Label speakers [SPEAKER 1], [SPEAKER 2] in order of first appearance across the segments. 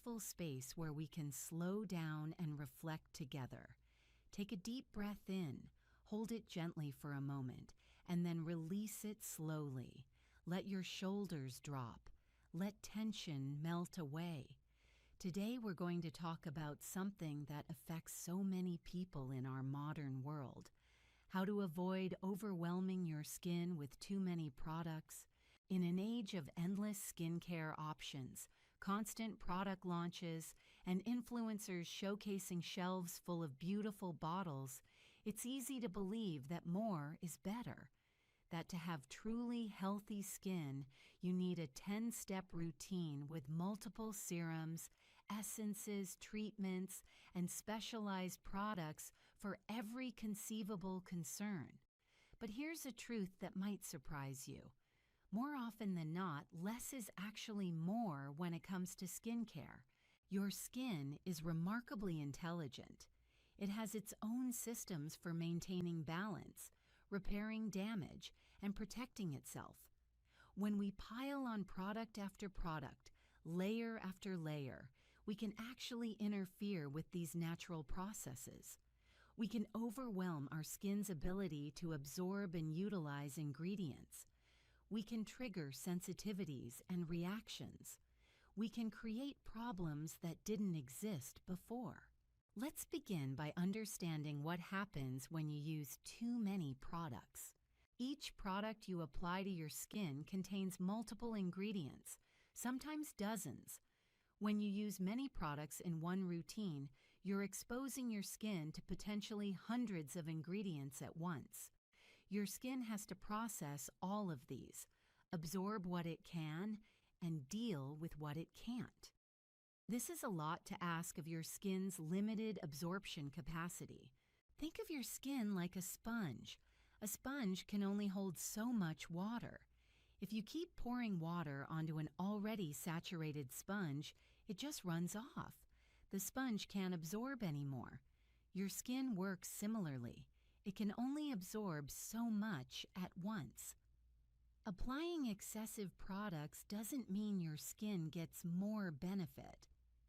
[SPEAKER 1] peaceful space where we can slow down and reflect together. Take a deep breath in, hold it gently for a moment, and then release it slowly. Let your shoulders drop. Let tension melt away. Today we're going to talk about something that affects so many people in our modern world. How to avoid overwhelming your skin with too many products. In an age of endless skincare options, constant product launches, and influencers showcasing shelves full of beautiful bottles, it's easy to believe that more is better. That to have truly healthy skin, you need a 10-step routine with multiple serums, essences, treatments, and specialized products for every conceivable concern. But here's a truth that might surprise you. More often than not, less is actually more when it comes to skincare. Your skin is remarkably intelligent. It has its own systems for maintaining balance, repairing damage, and protecting itself. When we pile on product after product, layer after layer, we can actually interfere with these natural processes. We can overwhelm our skin's ability to absorb and utilize ingredients. We can trigger sensitivities and reactions. We can create problems that didn't exist before. Let's begin by understanding what happens when you use too many products. Each product you apply to your skin contains multiple ingredients, sometimes dozens. When you use many products in one routine, you're exposing your skin to potentially hundreds of ingredients at once. Your skin has to process all of these, absorb what it can, and deal with what it can't. This is a lot to ask of your skin's limited absorption capacity. Think of your skin like a sponge. A sponge can only hold so much water. If you keep pouring water onto an already saturated sponge, it just runs off. The sponge can't absorb anymore. Your skin works similarly. It can only absorb so much at once. Applying excessive products doesn't mean your skin gets more benefit.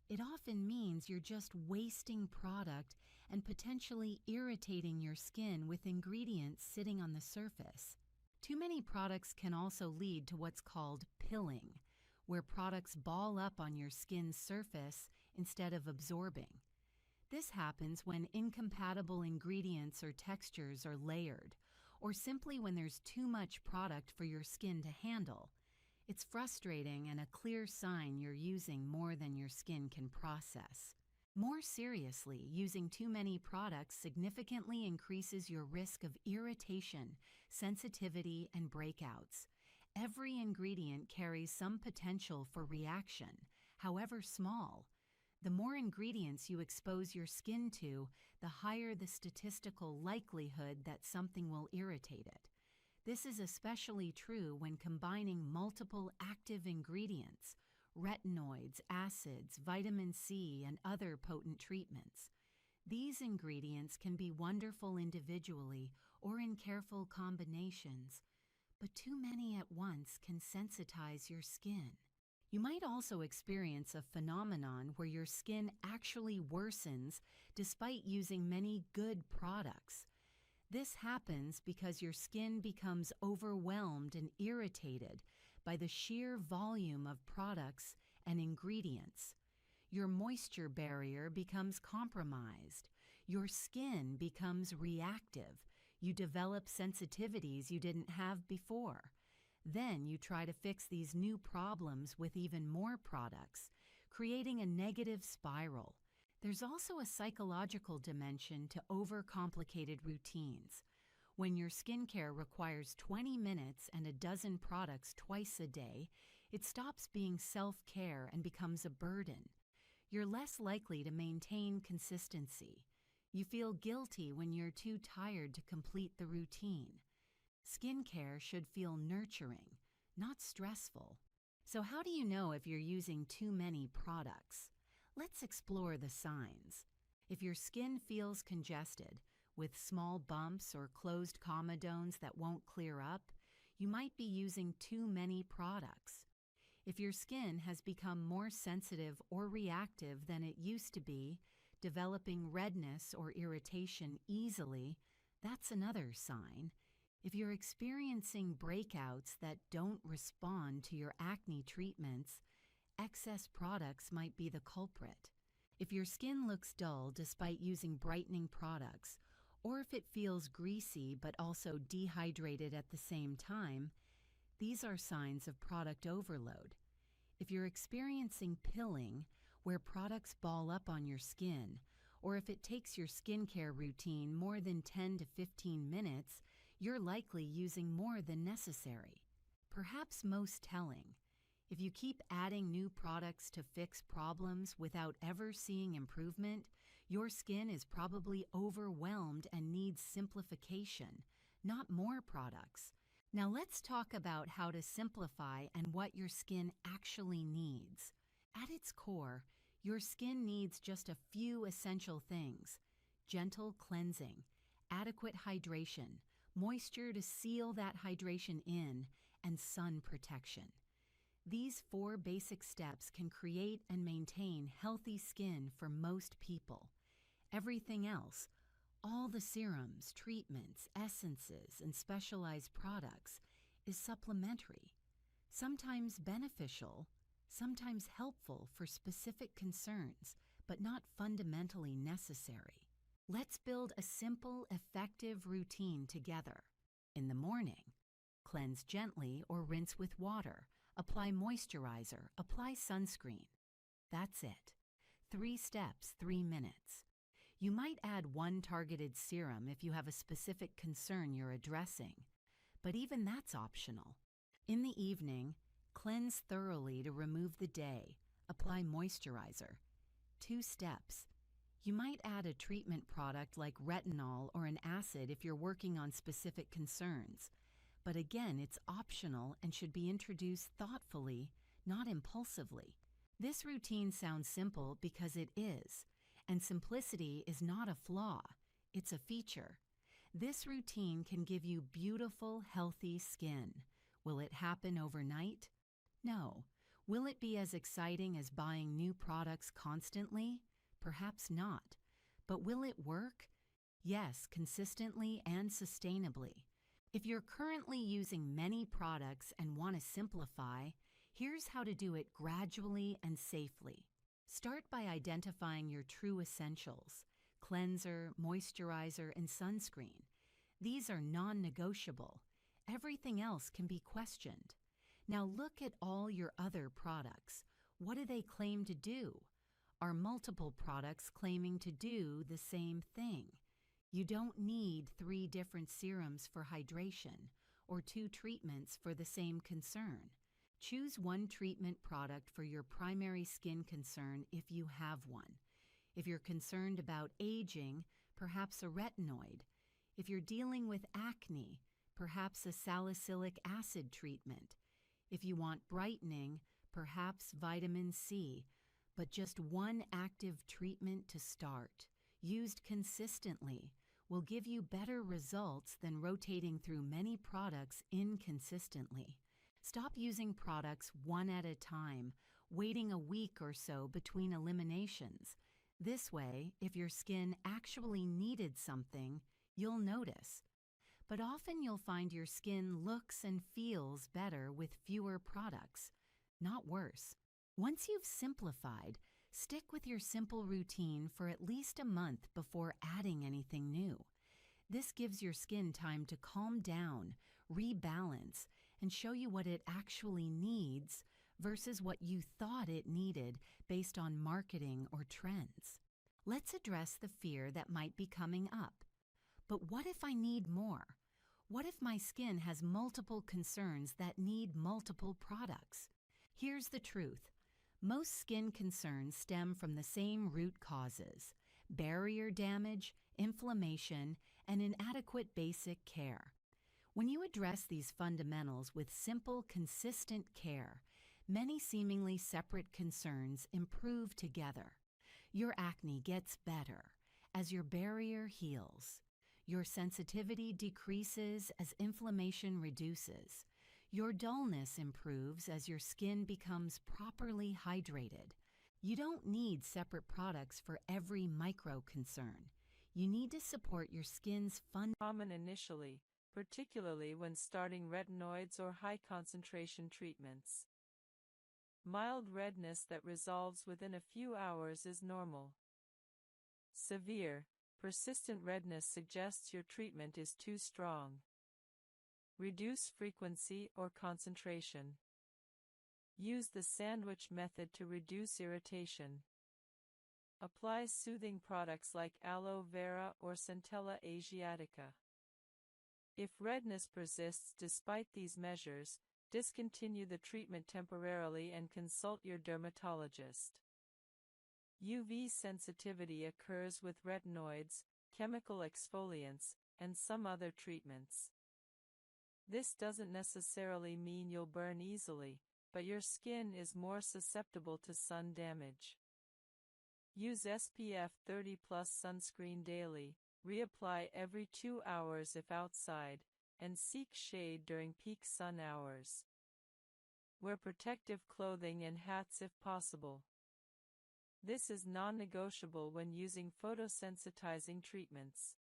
[SPEAKER 1] It often means you're just wasting product and potentially irritating your skin with ingredients sitting on the surface. Too many products can also lead to what's called pilling, where products ball up on your skin's surface instead of absorbing. This happens when incompatible ingredients or textures are layered, or simply when there's too much product for your skin to handle. It's frustrating and a clear sign you're using more than your skin can process. More seriously, using too many products significantly increases your risk of irritation, sensitivity, and breakouts. Every ingredient carries some potential for reaction, however small. The more ingredients you expose your skin to, the higher the statistical likelihood that something will irritate it. This is especially true when combining multiple active ingredients, retinoids, acids, vitamin C, and other potent treatments. These ingredients can be wonderful individually or in careful combinations, but too many at once can sensitize your skin. You might also experience a phenomenon where your skin actually worsens despite using many good products. This happens because your skin becomes overwhelmed and irritated by the sheer volume of products and ingredients. Your moisture barrier becomes compromised. Your skin becomes reactive. You develop sensitivities you didn't have before. Then you try to fix these new problems with even more products, creating a negative spiral. There's also a psychological dimension to overcomplicated routines. When your skincare requires 20 minutes and a dozen products twice a day, it stops being self-care and becomes a burden. You're less likely to maintain consistency. You feel guilty when you're too tired to complete the routine. Skincare should feel nurturing, not stressful. So how do you know if you're using too many products? Let's explore the signs. If your skin feels congested, with small bumps or closed comedones that won't clear up, you might be using too many products. If your skin has become more sensitive or reactive than it used to be, developing redness or irritation easily, that's another sign. If you're experiencing breakouts that don't respond to your acne treatments, excess products might be the culprit. If your skin looks dull despite using brightening products, or if it feels greasy but also dehydrated at the same time, these are signs of product overload. If you're experiencing pilling, where products ball up on your skin, or if it takes your skincare routine more than 10 to 15 minutes, you're likely using more than necessary. Perhaps most telling, if you keep adding new products to fix problems without ever seeing improvement, your skin is probably overwhelmed and needs simplification, not more products. Now let's talk about how to simplify and what your skin actually needs. At its core, your skin needs just a few essential things: gentle cleansing, adequate hydration, moisture to seal that hydration in, and sun protection. These 4 basic steps can create and maintain healthy skin for most people. Everything else, all the serums, treatments, essences, and specialized products, is supplementary, sometimes beneficial, sometimes helpful for specific concerns, but not fundamentally necessary. Let's build a simple, effective routine together. In the morning, cleanse gently or rinse with water. Apply moisturizer, apply sunscreen. That's it. 3 steps, 3 minutes. You might add 1 targeted serum if you have a specific concern you're addressing, but even that's optional. In the evening, cleanse thoroughly to remove the day. Apply moisturizer. 2 steps. You might add a treatment product like retinol or an acid if you're working on specific concerns. But again, it's optional and should be introduced thoughtfully, not impulsively. This routine sounds simple because it is, and simplicity is not a flaw, it's a feature. This routine can give you beautiful, healthy skin. Will it happen overnight? No. Will it be as exciting as buying new products constantly? Perhaps not. But will it work? Yes, consistently and sustainably. If you're currently using many products and want to simplify, here's how to do it gradually and safely. Start by identifying your true essentials: cleanser, moisturizer, and sunscreen. These are non-negotiable. Everything else can be questioned. Now look at all your other products. What do they claim to do? Are multiple products claiming to do the same thing? You don't need 3 different serums for hydration or 2 treatments for the same concern. Choose 1 treatment product for your primary skin concern if you have one. If you're concerned about aging, perhaps a retinoid. If you're dealing with acne, perhaps a salicylic acid treatment. If you want brightening, perhaps vitamin C, but just 1 active treatment to start, used consistently, will give you better results than rotating through many products inconsistently. Stop using products 1 at a time, waiting a week or so between eliminations. This way, if your skin actually needed something, you'll notice. But often you'll find your skin looks and feels better with fewer products, not worse. Once you've simplified, stick with your simple routine for at least a month before adding anything new. This gives your skin time to calm down, rebalance, and show you what it actually needs versus what you thought it needed based on marketing or trends. Let's address the fear that might be coming up. But what if I need more? What if my skin has multiple concerns that need multiple products? Here's the truth. Most skin concerns stem from the same root causes: barrier damage, inflammation, and inadequate basic care. When you address these fundamentals with simple, consistent care, many seemingly separate concerns improve together. Your acne gets better as your barrier heals. Your sensitivity decreases as inflammation reduces. Your dullness improves as your skin becomes properly hydrated. You don't need separate products for every micro concern. You need to support your skin's
[SPEAKER 2] Common initially, particularly when starting retinoids or high-concentration treatments. Mild redness that resolves within a few hours is normal. Severe, persistent redness suggests your treatment is too strong. Reduce frequency or concentration. Use the sandwich method to reduce irritation. Apply soothing products like aloe vera or Centella asiatica. If redness persists despite these measures, discontinue the treatment temporarily and consult your dermatologist. UV sensitivity occurs with retinoids, chemical exfoliants, and some other treatments. This doesn't necessarily mean you'll burn easily, but your skin is more susceptible to sun damage. Use SPF 30+ sunscreen daily, reapply every 2 hours if outside, and seek shade during peak sun hours. Wear protective clothing and hats if possible. This is non-negotiable when using photosensitizing treatments.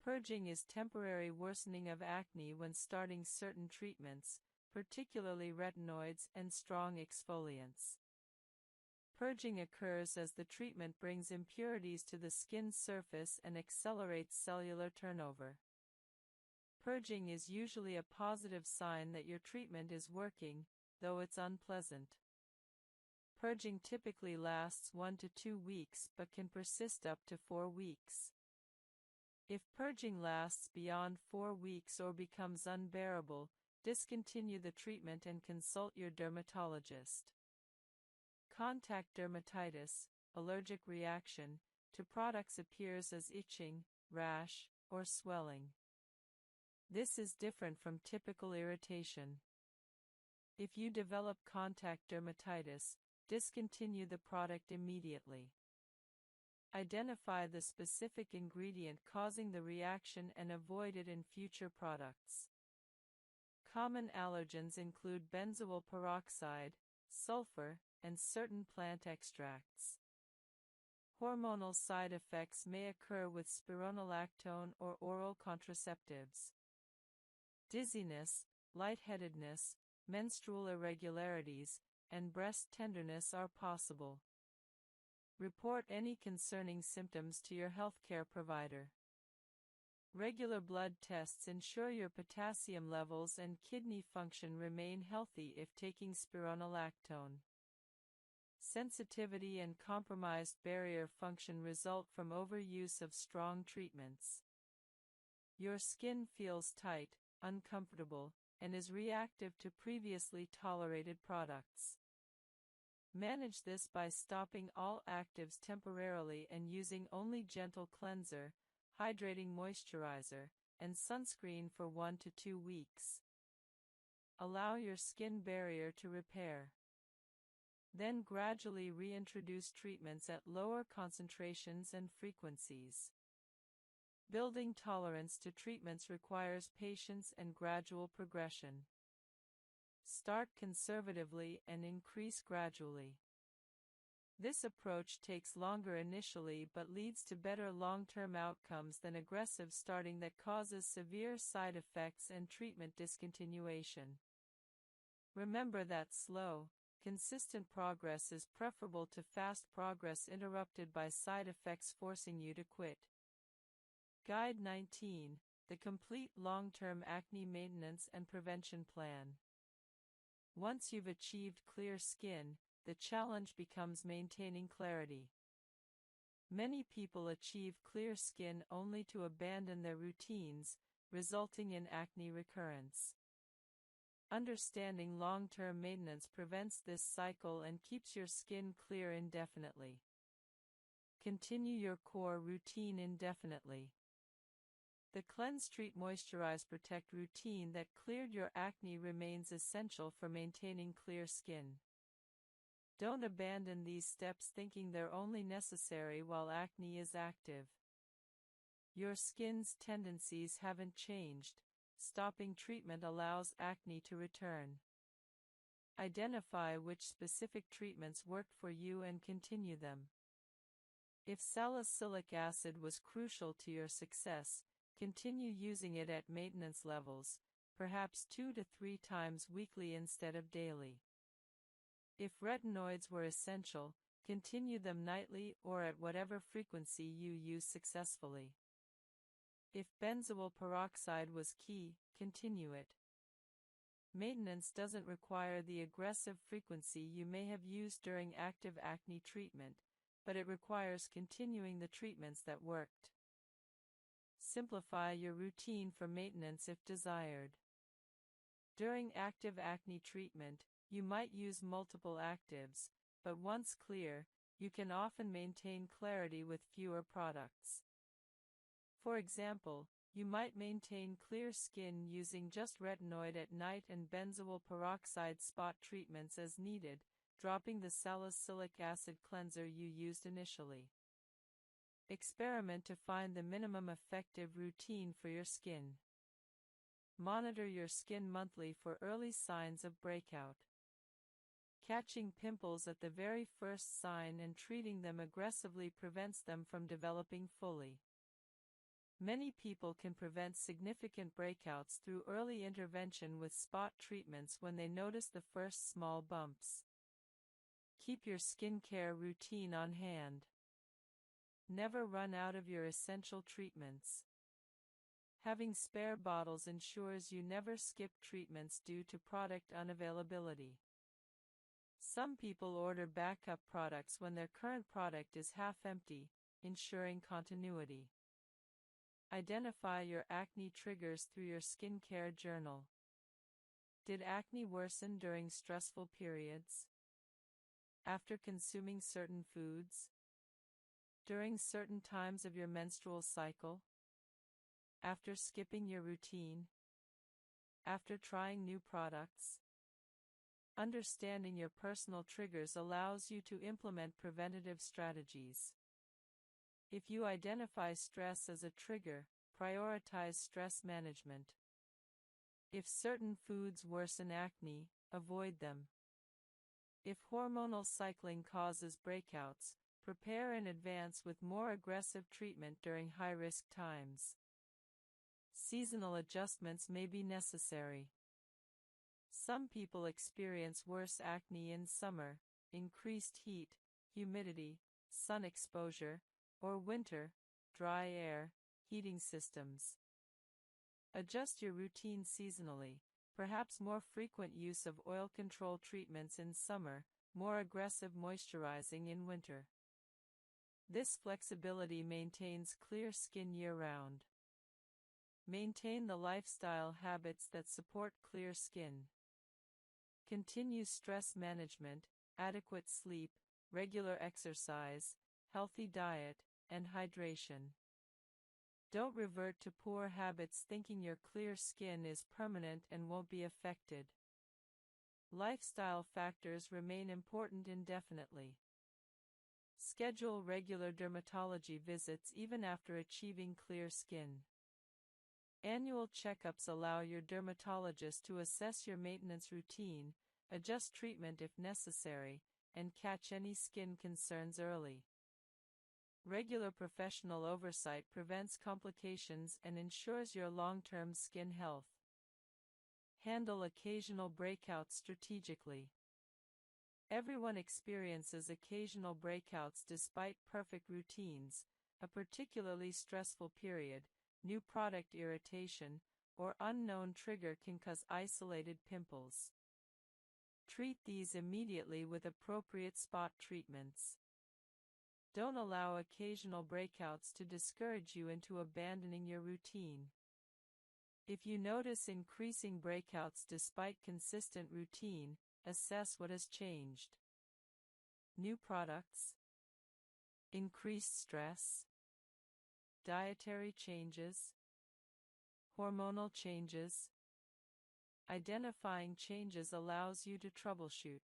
[SPEAKER 2] Purging is temporary worsening of acne when starting certain treatments, particularly retinoids and strong exfoliants. Purging occurs as the treatment brings impurities to the skin surface and accelerates cellular turnover. Purging is usually a positive sign that your treatment is working, though it's unpleasant. Purging typically lasts 1 to 2 weeks but can persist up to 4 weeks. If purging lasts beyond 4 weeks or becomes unbearable, discontinue the treatment and consult your dermatologist. Contact dermatitis, allergic reaction, to products appears as itching, rash, or swelling. This is different from typical irritation. If you develop contact dermatitis, discontinue the product immediately. Identify the specific ingredient causing the reaction and avoid it in future products. Common allergens include benzoyl peroxide, sulfur, and certain plant extracts. Hormonal side effects may occur with spironolactone or oral contraceptives. Dizziness, lightheadedness, menstrual irregularities, and breast tenderness are possible. Report any concerning symptoms to your healthcare provider. Regular blood tests ensure your potassium levels and kidney function remain healthy if taking spironolactone. Sensitivity and compromised barrier function result from overuse of strong treatments. Your skin feels tight, uncomfortable, and is reactive to previously tolerated products. Manage this by stopping all actives temporarily and using only gentle cleanser, hydrating moisturizer, and sunscreen for 1 to 2 weeks. Allow your skin barrier to repair. Then gradually reintroduce treatments at lower concentrations and frequencies. Building tolerance to treatments requires patience and gradual progression. Start conservatively and increase gradually. This approach takes longer initially but leads to better long-term outcomes than aggressive starting that causes severe side effects and treatment discontinuation. Remember that slow, consistent progress is preferable to fast progress interrupted by side effects forcing you to quit. Guide 19: The Complete Long-Term Acne Maintenance and Prevention Plan. Once you've achieved clear skin, the challenge becomes maintaining clarity. Many people achieve clear skin only to abandon their routines, resulting in acne recurrence. Understanding long-term maintenance prevents this cycle and keeps your skin clear indefinitely. Continue your core routine indefinitely. The Cleanse, Treat, Moisturize, Protect routine that cleared your acne remains essential for maintaining clear skin. Don't abandon these steps thinking they're only necessary while acne is active. Your skin's tendencies haven't changed, Stopping treatment allows acne to return. Identify which specific treatments worked for you and continue them. If salicylic acid was crucial to your success, continue using it at maintenance levels, perhaps 2 to 3 times weekly instead of daily. If retinoids were essential, continue them nightly or at whatever frequency you use successfully. If benzoyl peroxide was key, continue it. Maintenance doesn't require the aggressive frequency you may have used during active acne treatment, but it requires continuing the treatments that worked. Simplify your routine for maintenance if desired. During active acne treatment, you might use multiple actives, but once clear, you can often maintain clarity with fewer products. For example, you might maintain clear skin using just retinoid at night and benzoyl peroxide spot treatments as needed, dropping the salicylic acid cleanser you used initially. Experiment to find the minimum effective routine for your skin. Monitor your skin monthly for early signs of breakout. Catching pimples at the very first sign and treating them aggressively prevents them from developing fully. Many people can prevent significant breakouts through early intervention with spot treatments when they notice the first small bumps. Keep your skincare routine on hand. Never run out of your essential treatments. Having spare bottles ensures you never skip treatments due to product unavailability. Some people order backup products when their current product is half empty, ensuring continuity. Identify your acne triggers through your skincare journal. Did acne worsen during stressful periods? After consuming certain foods? During certain times of your menstrual cycle? After skipping your routine? After trying new products? Understanding your personal triggers allows you to implement preventative strategies. If you identify stress as a trigger, prioritize stress management. If certain foods worsen acne, avoid them. If hormonal cycling causes breakouts, prepare in advance with more aggressive treatment during high-risk times. Seasonal adjustments may be necessary. Some people experience worse acne in summer, increased heat, humidity, sun exposure, or winter, dry air, heating systems. Adjust your routine seasonally, perhaps more frequent use of oil control treatments in summer, more aggressive moisturizing in winter. This flexibility maintains clear skin year-round. Maintain the lifestyle habits that support clear skin. Continue stress management, adequate sleep, regular exercise, healthy diet, and hydration. Don't revert to poor habits thinking your clear skin is permanent and won't be affected. Lifestyle factors remain important indefinitely. Schedule regular dermatology visits even after achieving clear skin. Annual checkups allow your dermatologist to assess your maintenance routine, adjust treatment if necessary, and catch any skin concerns early. Regular professional oversight prevents complications and ensures your long-term skin health. Handle occasional breakouts strategically. Everyone experiences occasional breakouts despite perfect routines, a particularly stressful period, new product irritation, or unknown trigger can cause isolated pimples. Treat these immediately with appropriate spot treatments. Don't allow occasional breakouts to discourage you into abandoning your routine. If you notice increasing breakouts despite consistent routine, assess what has changed. New products? Increased stress? Dietary changes? Hormonal changes? Identifying changes allows you to troubleshoot.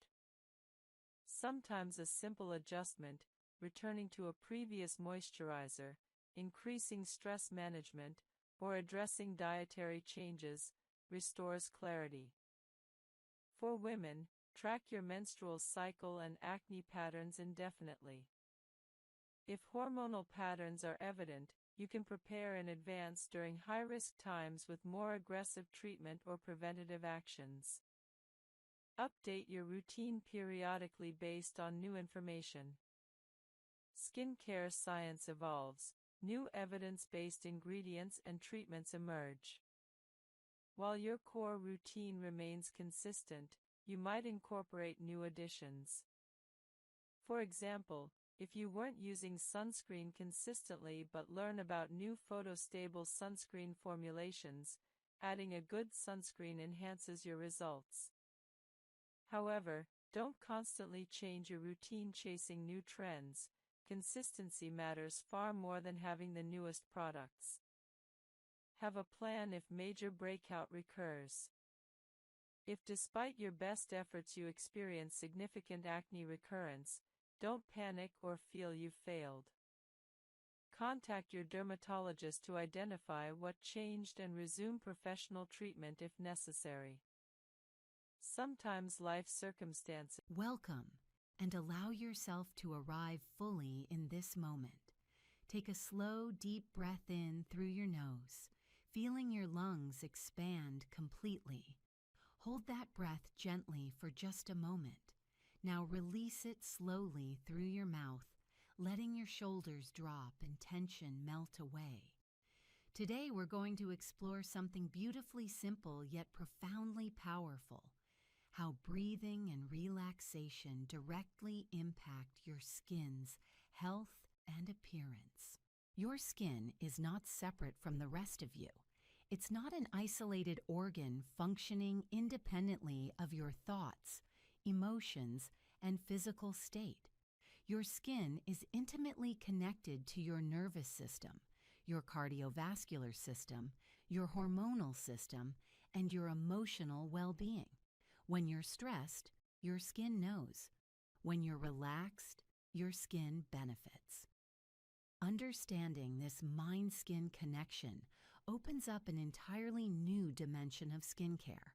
[SPEAKER 2] Sometimes a simple adjustment, returning to a previous moisturizer, increasing stress management, or addressing dietary changes, restores clarity. For women, track your menstrual cycle and acne patterns indefinitely. If hormonal patterns are evident, you can prepare in advance during high-risk times with more aggressive treatment or preventative actions. Update your routine periodically based on new information. Skincare science evolves. New evidence-based ingredients and treatments emerge. While your core routine remains consistent, you might incorporate new additions. For example, if you weren't using sunscreen consistently but learn about new photostable sunscreen formulations, adding a good sunscreen enhances your results. However, don't constantly change your routine chasing new trends. Consistency matters far more than having the newest products. Have a plan if major breakout recurs. If despite your best efforts you experience significant acne recurrence, don't panic or feel you've failed. Contact your dermatologist to identify what changed and resume professional treatment if necessary. Sometimes life circumstances.
[SPEAKER 1] Welcome, and allow yourself to arrive fully in this moment. Take a slow, deep breath in through your nose, feeling your lungs expand completely. Hold that breath gently for just a moment. Now release it slowly through your mouth, letting your shoulders drop and tension melt away. Today we're going to explore something beautifully simple yet profoundly powerful: how breathing and relaxation directly impact your skin's health and appearance. Your skin is not separate from the rest of you. It's not an isolated organ functioning independently of your thoughts, emotions, and physical state. Your skin is intimately connected to your nervous system, your cardiovascular system, your hormonal system, and your emotional well-being. When you're stressed, your skin knows. When you're relaxed, your skin benefits. Understanding this mind-skin connection opens up an entirely new dimension of skincare,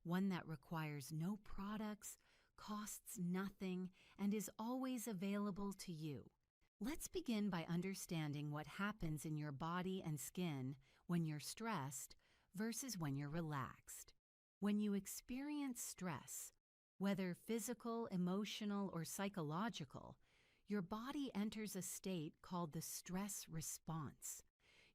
[SPEAKER 1] one that requires no products, costs nothing, and is always available to you. Let's begin by understanding what happens in your body and skin when you're stressed versus when you're relaxed. When you experience stress, whether physical, emotional, or psychological, your body enters a state called the stress response.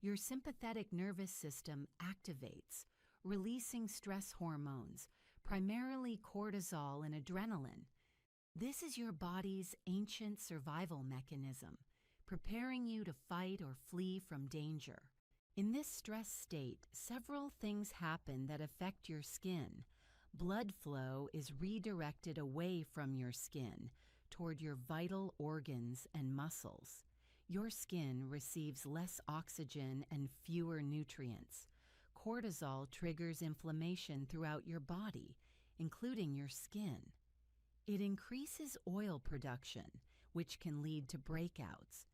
[SPEAKER 1] Your sympathetic nervous system activates, releasing stress hormones, primarily cortisol and adrenaline. This is your body's ancient survival mechanism, preparing you to fight or flee from danger. In this stress state, several things happen that affect your skin. Blood flow is redirected away from your skin toward your vital organs and muscles. Your skin receives less oxygen and fewer nutrients. Cortisol triggers inflammation throughout your body, including your skin. It increases oil production, which can lead to breakouts.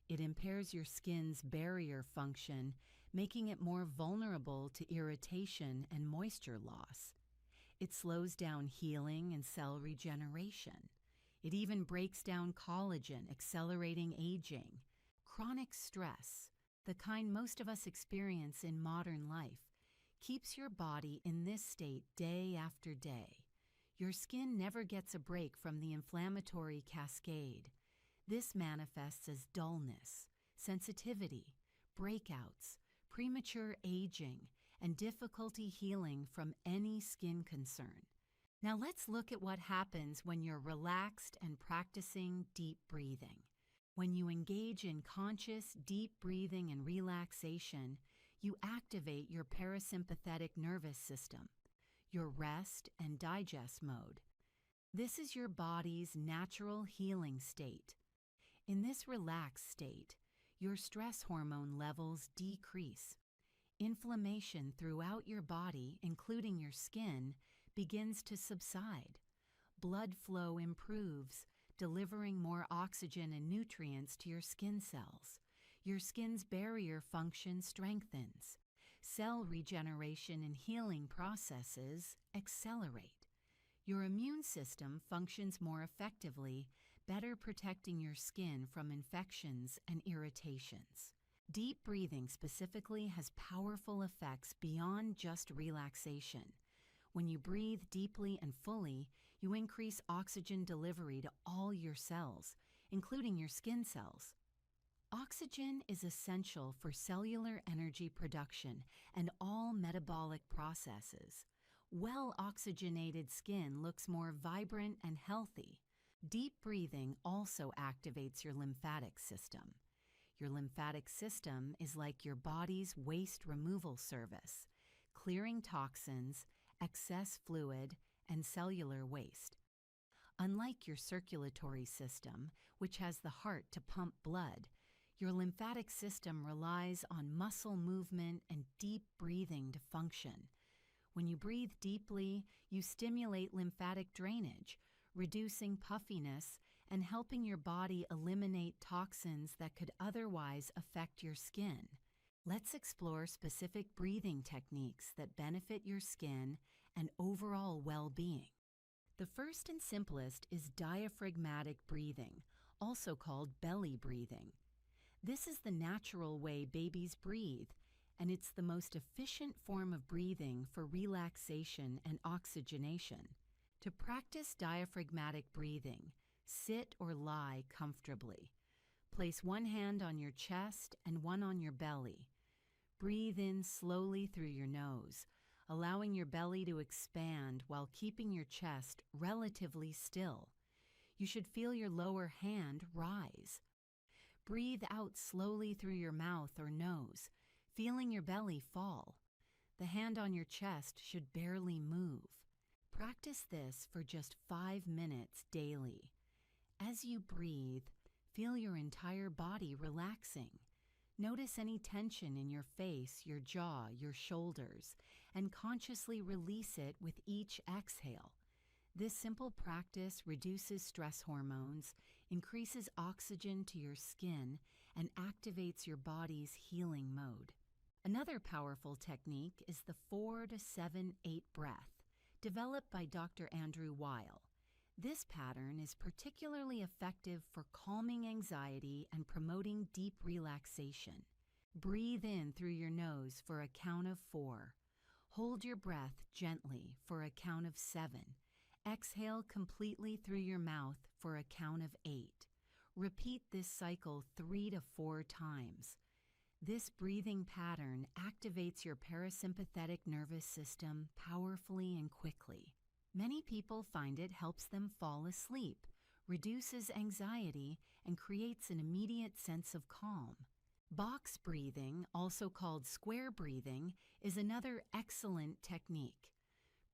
[SPEAKER 1] It impairs your skin's barrier function, making it more vulnerable to irritation and moisture loss. It slows down healing and cell regeneration. It even breaks down collagen, accelerating aging. Chronic stress, the kind most of us experience in modern life, keeps your body in this state day after day. Your skin never gets a break from the inflammatory cascade. This manifests as dullness, sensitivity, breakouts, premature aging, and difficulty healing from any skin concern. Now let's look at what happens when you're relaxed and practicing deep breathing. When you engage in conscious, deep breathing and relaxation, you activate your parasympathetic nervous system, your rest and digest mode. This is your body's natural healing state. In this relaxed state, your stress hormone levels decrease. Inflammation throughout your body, including your skin, begins to subside. Blood flow improves, delivering more oxygen and nutrients to your skin cells. Your skin's barrier function strengthens. Cell regeneration and healing processes accelerate. Your immune system functions more effectively, better protecting your skin from infections and irritations. Deep breathing specifically has powerful effects beyond just relaxation. When you breathe deeply and fully, you increase oxygen delivery to all your cells, including your skin cells. Oxygen is essential for cellular energy production and all metabolic processes. Well-oxygenated skin looks more vibrant and healthy. Deep breathing also activates your lymphatic system. Your lymphatic system is like your body's waste removal service, clearing toxins, excess fluid, and cellular waste. Unlike your circulatory system, which has the heart to pump blood, your lymphatic system relies on muscle movement and deep breathing to function. When you breathe deeply, you stimulate lymphatic drainage, reducing puffiness and helping your body eliminate toxins that could otherwise affect your skin. Let's explore specific breathing techniques that benefit your skin and overall well-being. The first and simplest is diaphragmatic breathing, also called belly breathing. This is the natural way babies breathe, and it's the most efficient form of breathing for relaxation and oxygenation. To practice diaphragmatic breathing, sit or lie comfortably. Place one hand on your chest and one on your belly. Breathe in slowly through your nose, allowing your belly to expand while keeping your chest relatively still. You should feel your lower hand rise. Breathe out slowly through your mouth or nose, feeling your belly fall. The hand on your chest should barely move. Practice this for just 5 minutes daily. As you breathe, feel your entire body relaxing. Notice any tension in your face, your jaw, your shoulders, and consciously release it with each exhale. This simple practice reduces stress hormones, increases oxygen to your skin, and activates your body's healing mode. Another powerful technique is the 4-7-8 breath, developed by Dr. Andrew Weil. This pattern is particularly effective for calming anxiety and promoting deep relaxation. Breathe in through your nose for a count of 4. Hold your breath gently for a count of 7. Exhale completely through your mouth for a count of 8. Repeat this cycle 3 to 4 times. This breathing pattern activates your parasympathetic nervous system powerfully and quickly. Many people find it helps them fall asleep, reduces anxiety, and creates an immediate sense of calm. Box breathing, also called square breathing, is another excellent technique.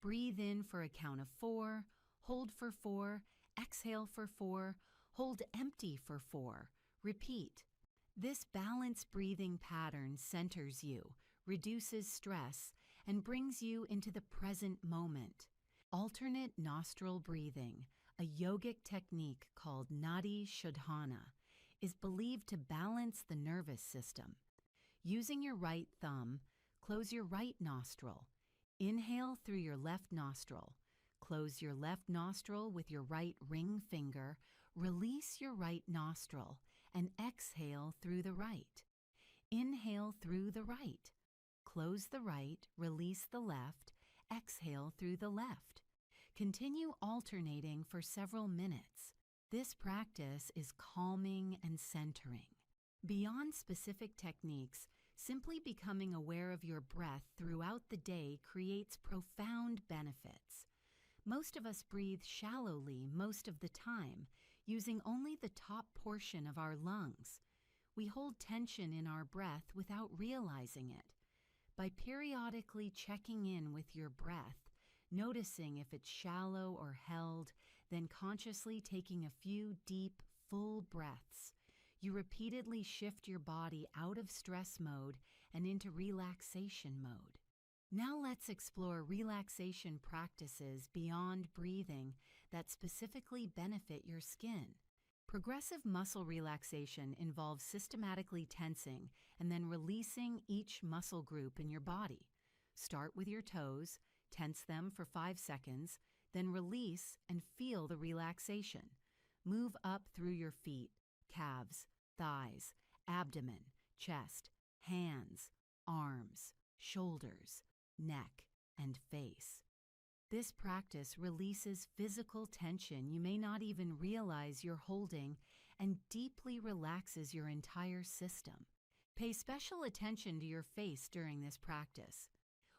[SPEAKER 1] Breathe in for a count of 4, hold for 4, exhale for 4, hold empty for 4. Repeat. This balanced breathing pattern centers you, reduces stress, and brings you into the present moment. Alternate nostril breathing, a yogic technique called Nadi Shodhana, is believed to balance the nervous system. Using your right thumb, close your right nostril. Inhale through your left nostril. Close your left nostril with your right ring finger. Release your right nostril and exhale through the right. Inhale through the right. Close the right, release the left, exhale through the left. Continue alternating for several minutes. This practice is calming and centering. Beyond specific techniques, simply becoming aware of your breath throughout the day creates profound benefits. Most of us breathe shallowly most of the time, using only the top portion of our lungs. We hold tension in our breath without realizing it. By periodically checking in with your breath, noticing if it's shallow or held, then consciously taking a few deep, full breaths, you repeatedly shift your body out of stress mode and into relaxation mode. Now let's explore relaxation practices beyond breathing that specifically benefit your skin. Progressive muscle relaxation involves systematically tensing and then releasing each muscle group in your body. Start with your toes, tense them for 5 seconds, then release and feel the relaxation. Move up through your feet, calves, thighs, abdomen, chest, hands, arms, shoulders, neck, and face. This practice releases physical tension you may not even realize you're holding and deeply relaxes your entire system. Pay special attention to your face during this practice.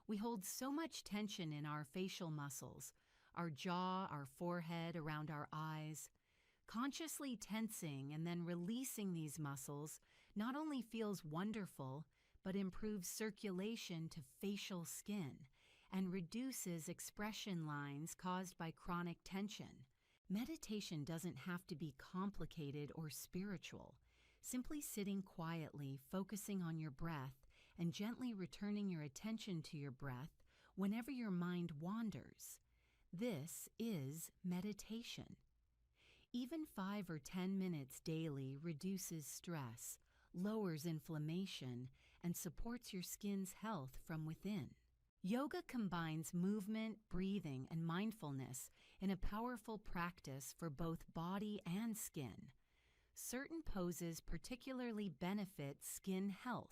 [SPEAKER 1] We hold so much tension in our facial muscles, our jaw, our forehead, around our eyes. Consciously tensing and then releasing these muscles not only feels wonderful, but improves circulation to facial skin and reduces expression lines caused by chronic tension. Meditation doesn't have to be complicated or spiritual. Simply sitting quietly, focusing on your breath, and gently returning your attention to your breath whenever your mind wanders. This is meditation. Even 5 or 10 minutes daily reduces stress, lowers inflammation, and supports your skin's health from within. Yoga combines movement, breathing, and mindfulness in a powerful practice for both body and skin. Certain poses particularly benefit skin health.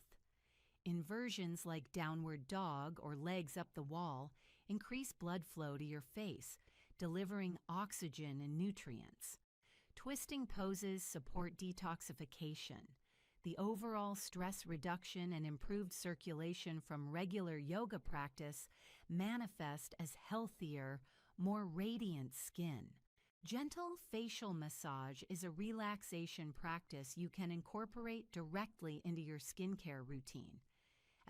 [SPEAKER 1] Inversions like downward dog or legs up the wall increase blood flow to your face, delivering oxygen and nutrients. Twisting poses support detoxification. The overall stress reduction and improved circulation from regular yoga practice manifest as healthier, more radiant skin. Gentle facial massage is a relaxation practice you can incorporate directly into your skincare routine.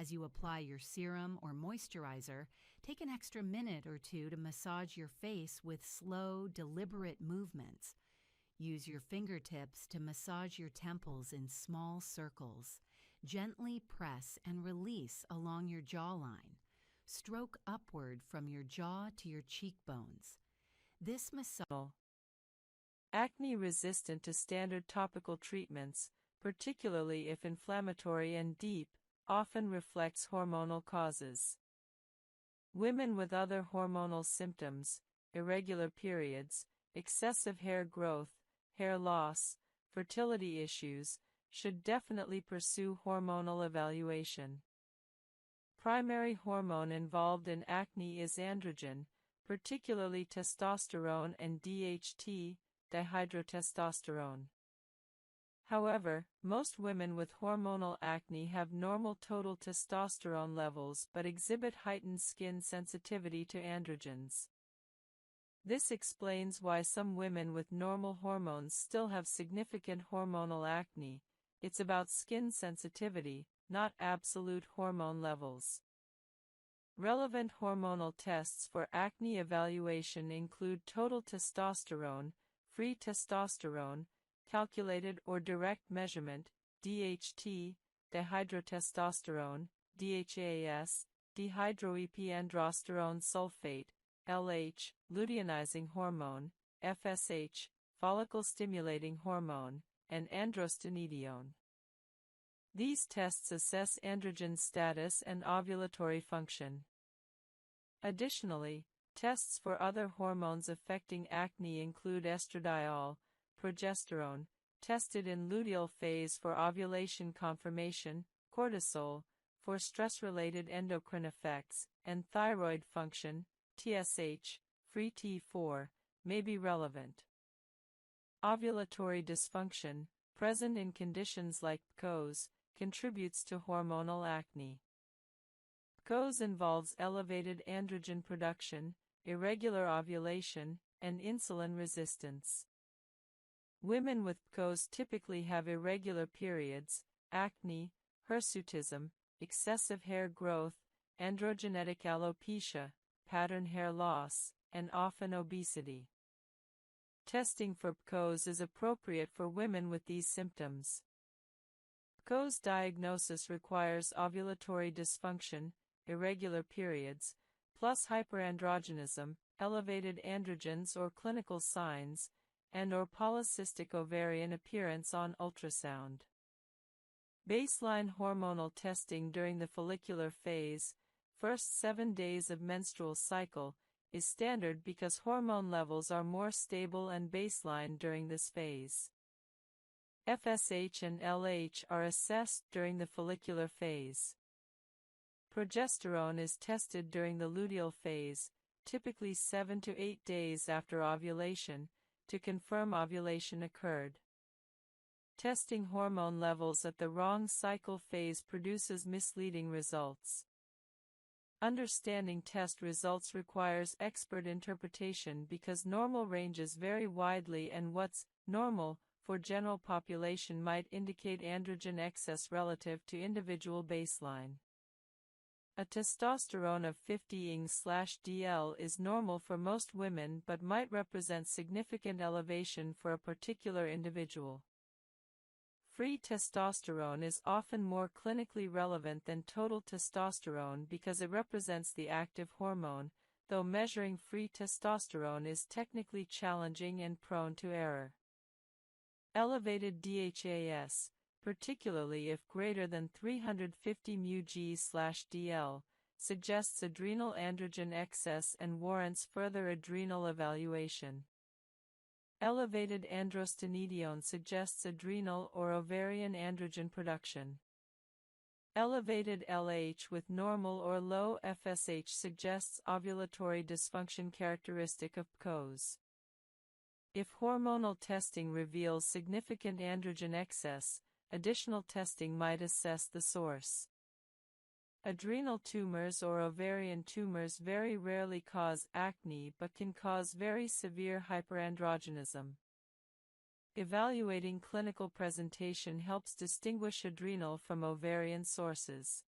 [SPEAKER 1] As you apply your serum or moisturizer, take an extra minute or two to massage your face with slow, deliberate movements. Use your fingertips to massage your temples in small circles. Gently press and release along your jawline. Stroke upward from your jaw to your cheekbones. This massage
[SPEAKER 2] acne resistant to standard topical treatments, particularly if inflammatory and deep, often reflects hormonal causes. Women with other hormonal symptoms, irregular periods, excessive hair growth, hair loss, fertility issues, should definitely pursue hormonal evaluation. Primary hormone involved in acne is androgen, particularly testosterone and DHT, dihydrotestosterone. However, most women with hormonal acne have normal total testosterone levels but exhibit heightened skin sensitivity to androgens. This explains why some women with normal hormones still have significant hormonal acne. It's about skin sensitivity, not absolute hormone levels. Relevant hormonal tests for acne evaluation include total testosterone, free testosterone, calculated or direct measurement, DHT, dihydrotestosterone, DHAS, dehydroepiandrosterone sulfate, LH, luteinizing hormone, FSH, follicle-stimulating hormone, and androstenedione. These tests assess androgen status and ovulatory function. Additionally, tests for other hormones affecting acne include estradiol, progesterone, tested in luteal phase for ovulation confirmation, cortisol, for stress-related endocrine effects, and thyroid function, TSH, free T4, may be relevant. Ovulatory dysfunction, present in conditions like PCOS, contributes to hormonal acne. PCOS involves elevated androgen production, irregular ovulation, and insulin resistance. Women with PCOS typically have irregular periods, acne, hirsutism, excessive hair growth, androgenetic alopecia, pattern hair loss, and often obesity. Testing for PCOS is appropriate for women with these symptoms. PCOS diagnosis requires ovulatory dysfunction, irregular periods, plus hyperandrogenism, elevated androgens or clinical signs, and/or polycystic ovarian appearance on ultrasound. Baseline hormonal testing during the follicular phase, first 7 days of menstrual cycle, is standard because hormone levels are more stable and baseline during this phase. FSH and LH are assessed during the follicular phase. Progesterone is tested during the luteal phase, typically 7 to 8 days after ovulation, to confirm ovulation occurred. Testing hormone levels at the wrong cycle phase produces misleading results. Understanding test results requires expert interpretation because normal ranges vary widely and what's normal for general population might indicate androgen excess relative to individual baseline. A testosterone of 50 ING/DL is normal for most women but might represent significant elevation for a particular individual. Free testosterone is often more clinically relevant than total testosterone because it represents the active hormone, though measuring free testosterone is technically challenging and prone to error. Elevated DHAS, particularly if greater than 350 μg/dl, suggests adrenal androgen excess and warrants further adrenal evaluation. Elevated androstenedione suggests adrenal or ovarian androgen production. Elevated LH with normal or low FSH suggests ovulatory dysfunction characteristic of PCOS. If hormonal testing reveals significant androgen excess, additional testing might assess the source. Adrenal tumors or ovarian tumors very rarely cause acne but can cause very severe hyperandrogenism. Evaluating clinical presentation helps distinguish adrenal from ovarian sources.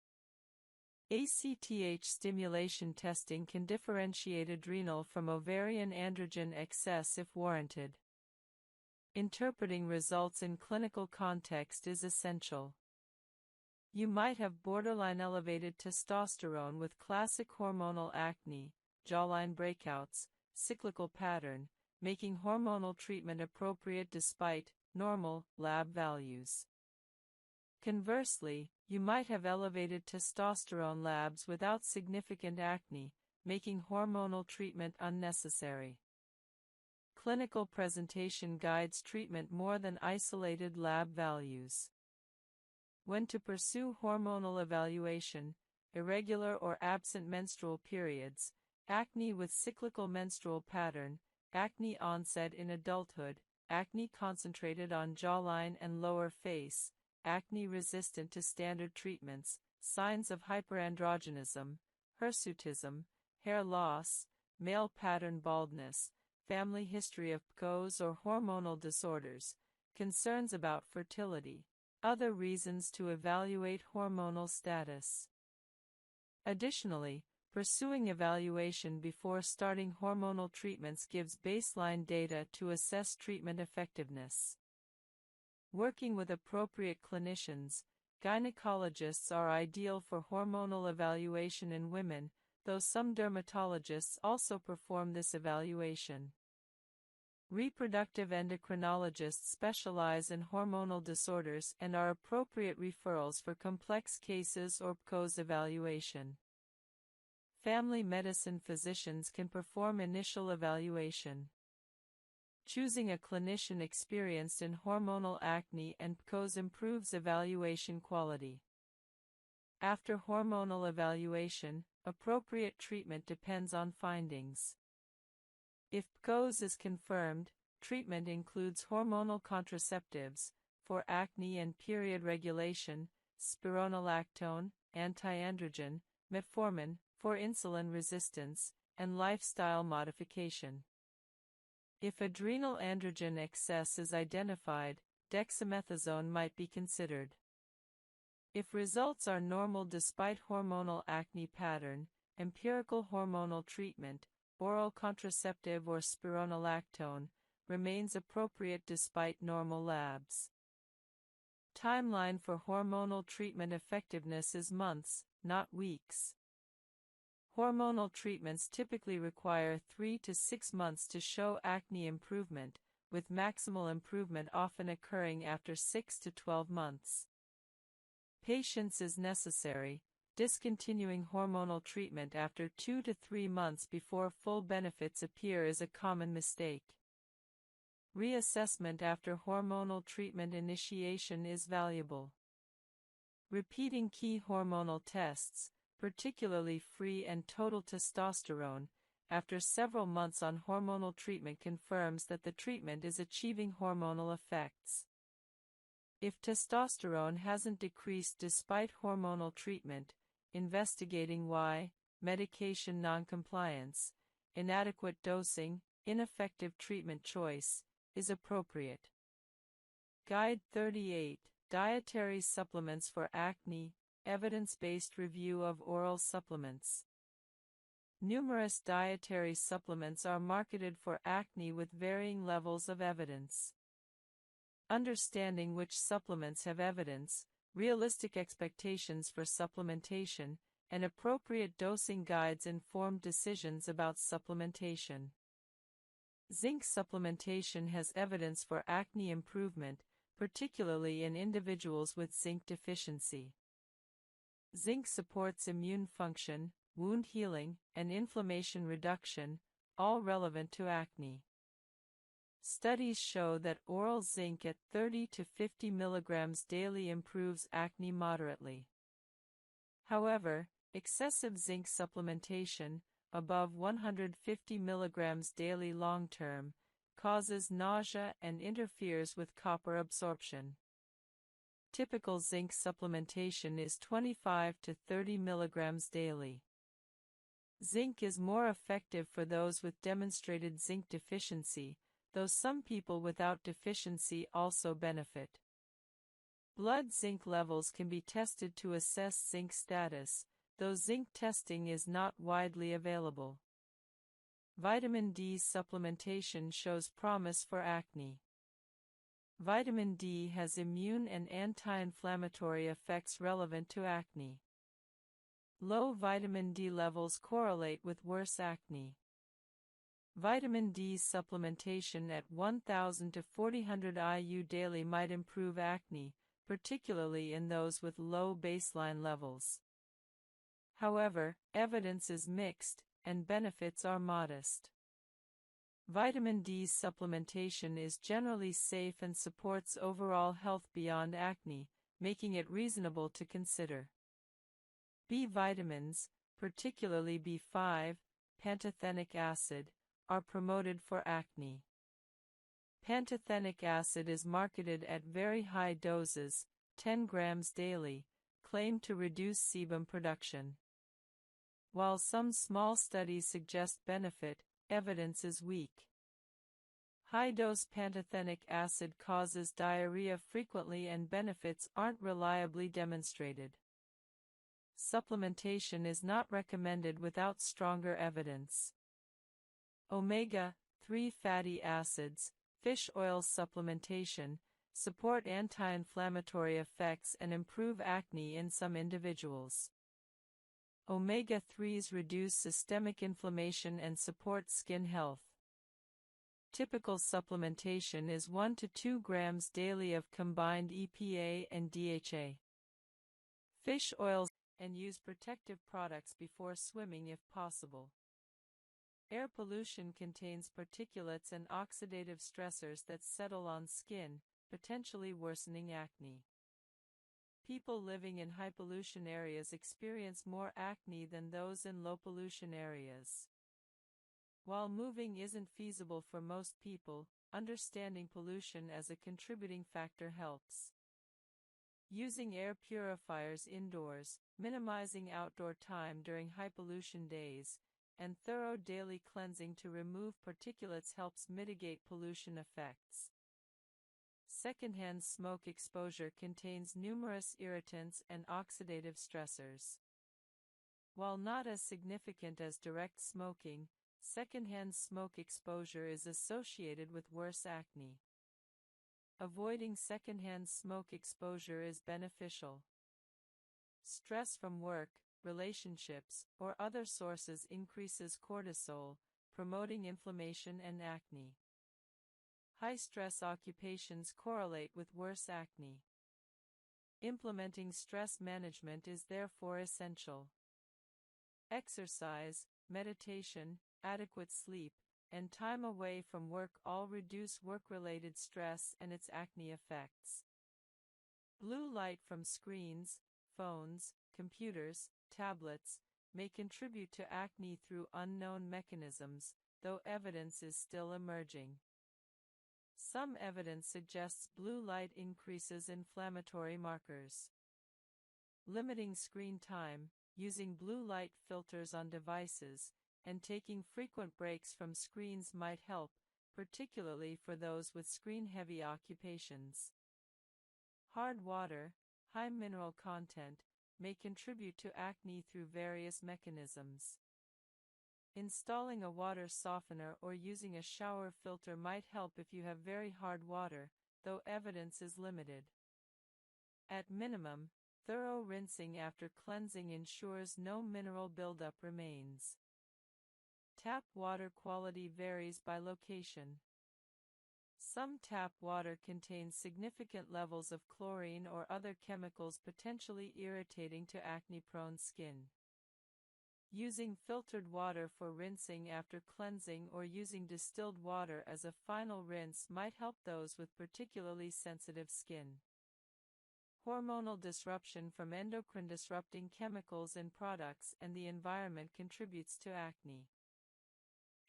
[SPEAKER 2] ACTH stimulation testing can differentiate adrenal from ovarian androgen excess if warranted. Interpreting results in clinical context is essential. You might have borderline elevated testosterone with classic hormonal acne, jawline breakouts, cyclical pattern, making hormonal treatment appropriate despite normal lab values. Conversely, you might have elevated testosterone labs without significant acne, making hormonal treatment unnecessary. Clinical presentation guides treatment more than isolated lab values. When to pursue hormonal evaluation, irregular or absent menstrual periods, acne with cyclical menstrual pattern, acne onset in adulthood, acne concentrated on jawline and lower face, acne resistant to standard treatments, signs of hyperandrogenism, hirsutism, hair loss, male pattern baldness, family history of PCOS or hormonal disorders, concerns about fertility. Other reasons to evaluate hormonal status. Additionally, pursuing evaluation before starting hormonal treatments gives baseline data to assess treatment effectiveness. Working with appropriate clinicians, gynecologists are ideal for hormonal evaluation in women, though some dermatologists also perform this evaluation. Reproductive endocrinologists specialize in hormonal disorders and are appropriate referrals for complex cases or PCOS evaluation. Family medicine physicians can perform initial evaluation. Choosing a clinician experienced in hormonal acne and PCOS improves evaluation quality. After hormonal evaluation, appropriate treatment depends on findings. If PCOS is confirmed, treatment includes hormonal contraceptives for acne and period regulation, spironolactone, antiandrogen, metformin for insulin resistance, and lifestyle modification. If adrenal androgen excess is identified, dexamethasone might be considered. If results are normal despite hormonal acne pattern, empirical hormonal treatment, oral contraceptive or spironolactone, remains appropriate despite normal labs. Timeline for hormonal treatment effectiveness is months, not weeks. Hormonal treatments typically require 3 to 6 months to show acne improvement, with maximal improvement often occurring after 6 to 12 months. Patience is necessary. Discontinuing hormonal treatment after 2 to 3 months before full benefits appear is a common mistake. Reassessment after hormonal treatment initiation is valuable. Repeating key hormonal tests, particularly free and total testosterone, after several months on hormonal treatment confirms that the treatment is achieving hormonal effects. If testosterone hasn't decreased despite hormonal treatment, investigating why, medication noncompliance, inadequate dosing, ineffective treatment choice, is appropriate. Guide 38, Dietary Supplements for Acne, Evidence-Based Review of Oral Supplements. Numerous dietary supplements are marketed for acne with varying levels of evidence. Understanding which supplements have evidence, realistic expectations for supplementation, and appropriate dosing guides inform decisions about supplementation. Zinc supplementation has evidence for acne improvement, particularly in individuals with zinc deficiency. Zinc supports immune function, wound healing, and inflammation reduction, all relevant to acne. Studies show that oral zinc at 30 to 50 mg daily improves acne moderately. However, excessive zinc supplementation, above 150 mg daily long-term, causes nausea and interferes with copper absorption. Typical zinc supplementation is 25 to 30 mg daily. Zinc is more effective for those with demonstrated zinc deficiency, though some people without deficiency also benefit. Blood zinc levels can be tested to assess zinc status, though zinc testing is not widely available. Vitamin D supplementation shows promise for acne. Vitamin D has immune and anti-inflammatory effects relevant to acne. Low vitamin D levels correlate with worse acne. Vitamin D supplementation at 1000 to 400 IU daily might improve acne, particularly in those with low baseline levels. However, evidence is mixed, and benefits are modest. Vitamin D supplementation is generally safe and supports overall health beyond acne, making it reasonable to consider. B vitamins, particularly B5, pantothenic acid, are promoted for acne. Pantothenic acid is marketed at very high doses, 10 grams daily, claimed to reduce sebum production. While some small studies suggest benefit, evidence is weak. High-dose pantothenic acid causes diarrhea frequently and benefits aren't reliably demonstrated. Supplementation is not recommended without stronger evidence. Omega-3 fatty acids, fish oil supplementation, support anti-inflammatory effects and improve acne in some individuals. Omega-3s reduce systemic inflammation and support skin health. Typical supplementation is 1 to 2 grams daily of combined EPA and DHA. Fish oils and use protective products before swimming if possible. Air pollution contains particulates and oxidative stressors that settle on skin, potentially worsening acne. People living in high pollution areas experience more acne than those in low pollution areas. While moving isn't feasible for most people, understanding pollution as a contributing factor helps. Using air purifiers indoors, minimizing outdoor time during high pollution days, and thorough daily cleansing to remove particulates helps mitigate pollution effects. Secondhand smoke exposure contains numerous irritants and oxidative stressors. While not as significant as direct smoking, secondhand smoke exposure is associated with worse acne. Avoiding secondhand smoke exposure is beneficial. Stress from work, relationships, or other sources increases cortisol, promoting inflammation and acne. High-stress occupations correlate with worse acne. Implementing stress management is therefore essential. Exercise, meditation, adequate sleep, and time away from work all reduce work-related stress and its acne effects. Blue light from screens, phones, computers, tablets, may contribute to acne through unknown mechanisms, though evidence is still emerging. Some evidence suggests blue light increases inflammatory markers. Limiting screen time, using blue light filters on devices, and taking frequent breaks from screens might help, particularly for those with screen-heavy occupations. Hard water, high mineral content, may contribute to acne through various mechanisms. Installing a water softener or using a shower filter might help if you have very hard water, though evidence is limited. At minimum, thorough rinsing after cleansing ensures no mineral buildup remains. Tap water quality varies by location. Some tap water contains significant levels of chlorine or other chemicals potentially irritating to acne-prone skin. Using filtered water for rinsing after cleansing or using distilled water as a final rinse might help those with particularly sensitive skin. Hormonal disruption from endocrine-disrupting chemicals in products and the environment contributes to acne.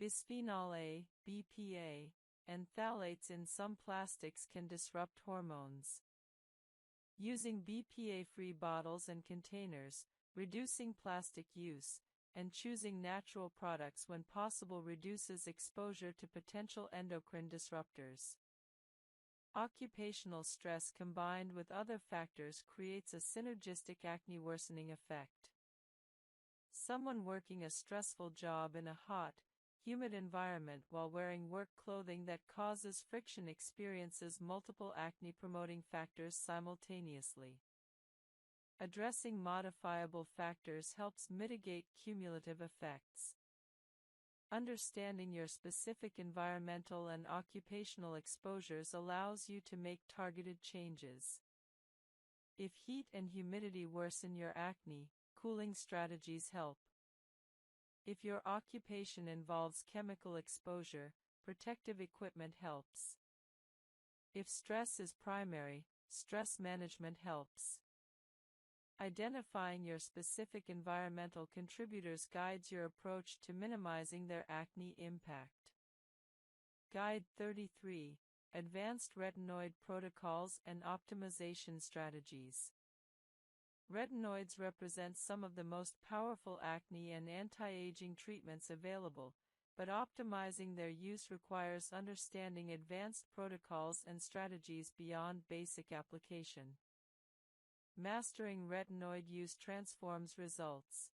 [SPEAKER 2] Bisphenol A, BPA, and phthalates in some plastics can disrupt hormones. Using BPA-free bottles and containers, reducing plastic use, and choosing natural products when possible reduces exposure to potential endocrine disruptors. Occupational stress combined with other factors creates a synergistic acne worsening effect. Someone working a stressful job in a hot, humid environment while wearing work clothing that causes friction experiences multiple acne-promoting factors simultaneously. Addressing modifiable factors helps mitigate cumulative effects. Understanding your specific environmental and occupational exposures allows you to make targeted changes. If heat and humidity worsen your acne, cooling strategies help. If your occupation involves chemical exposure, protective equipment helps. If stress is primary, stress management helps. Identifying your specific environmental contributors guides your approach to minimizing their acne impact. Guide 33: Advanced Retinoid Protocols and Optimization Strategies. Retinoids represent some of the most powerful acne and anti-aging treatments available, but optimizing their use requires understanding advanced protocols and strategies beyond basic application. Mastering retinoid use transforms results.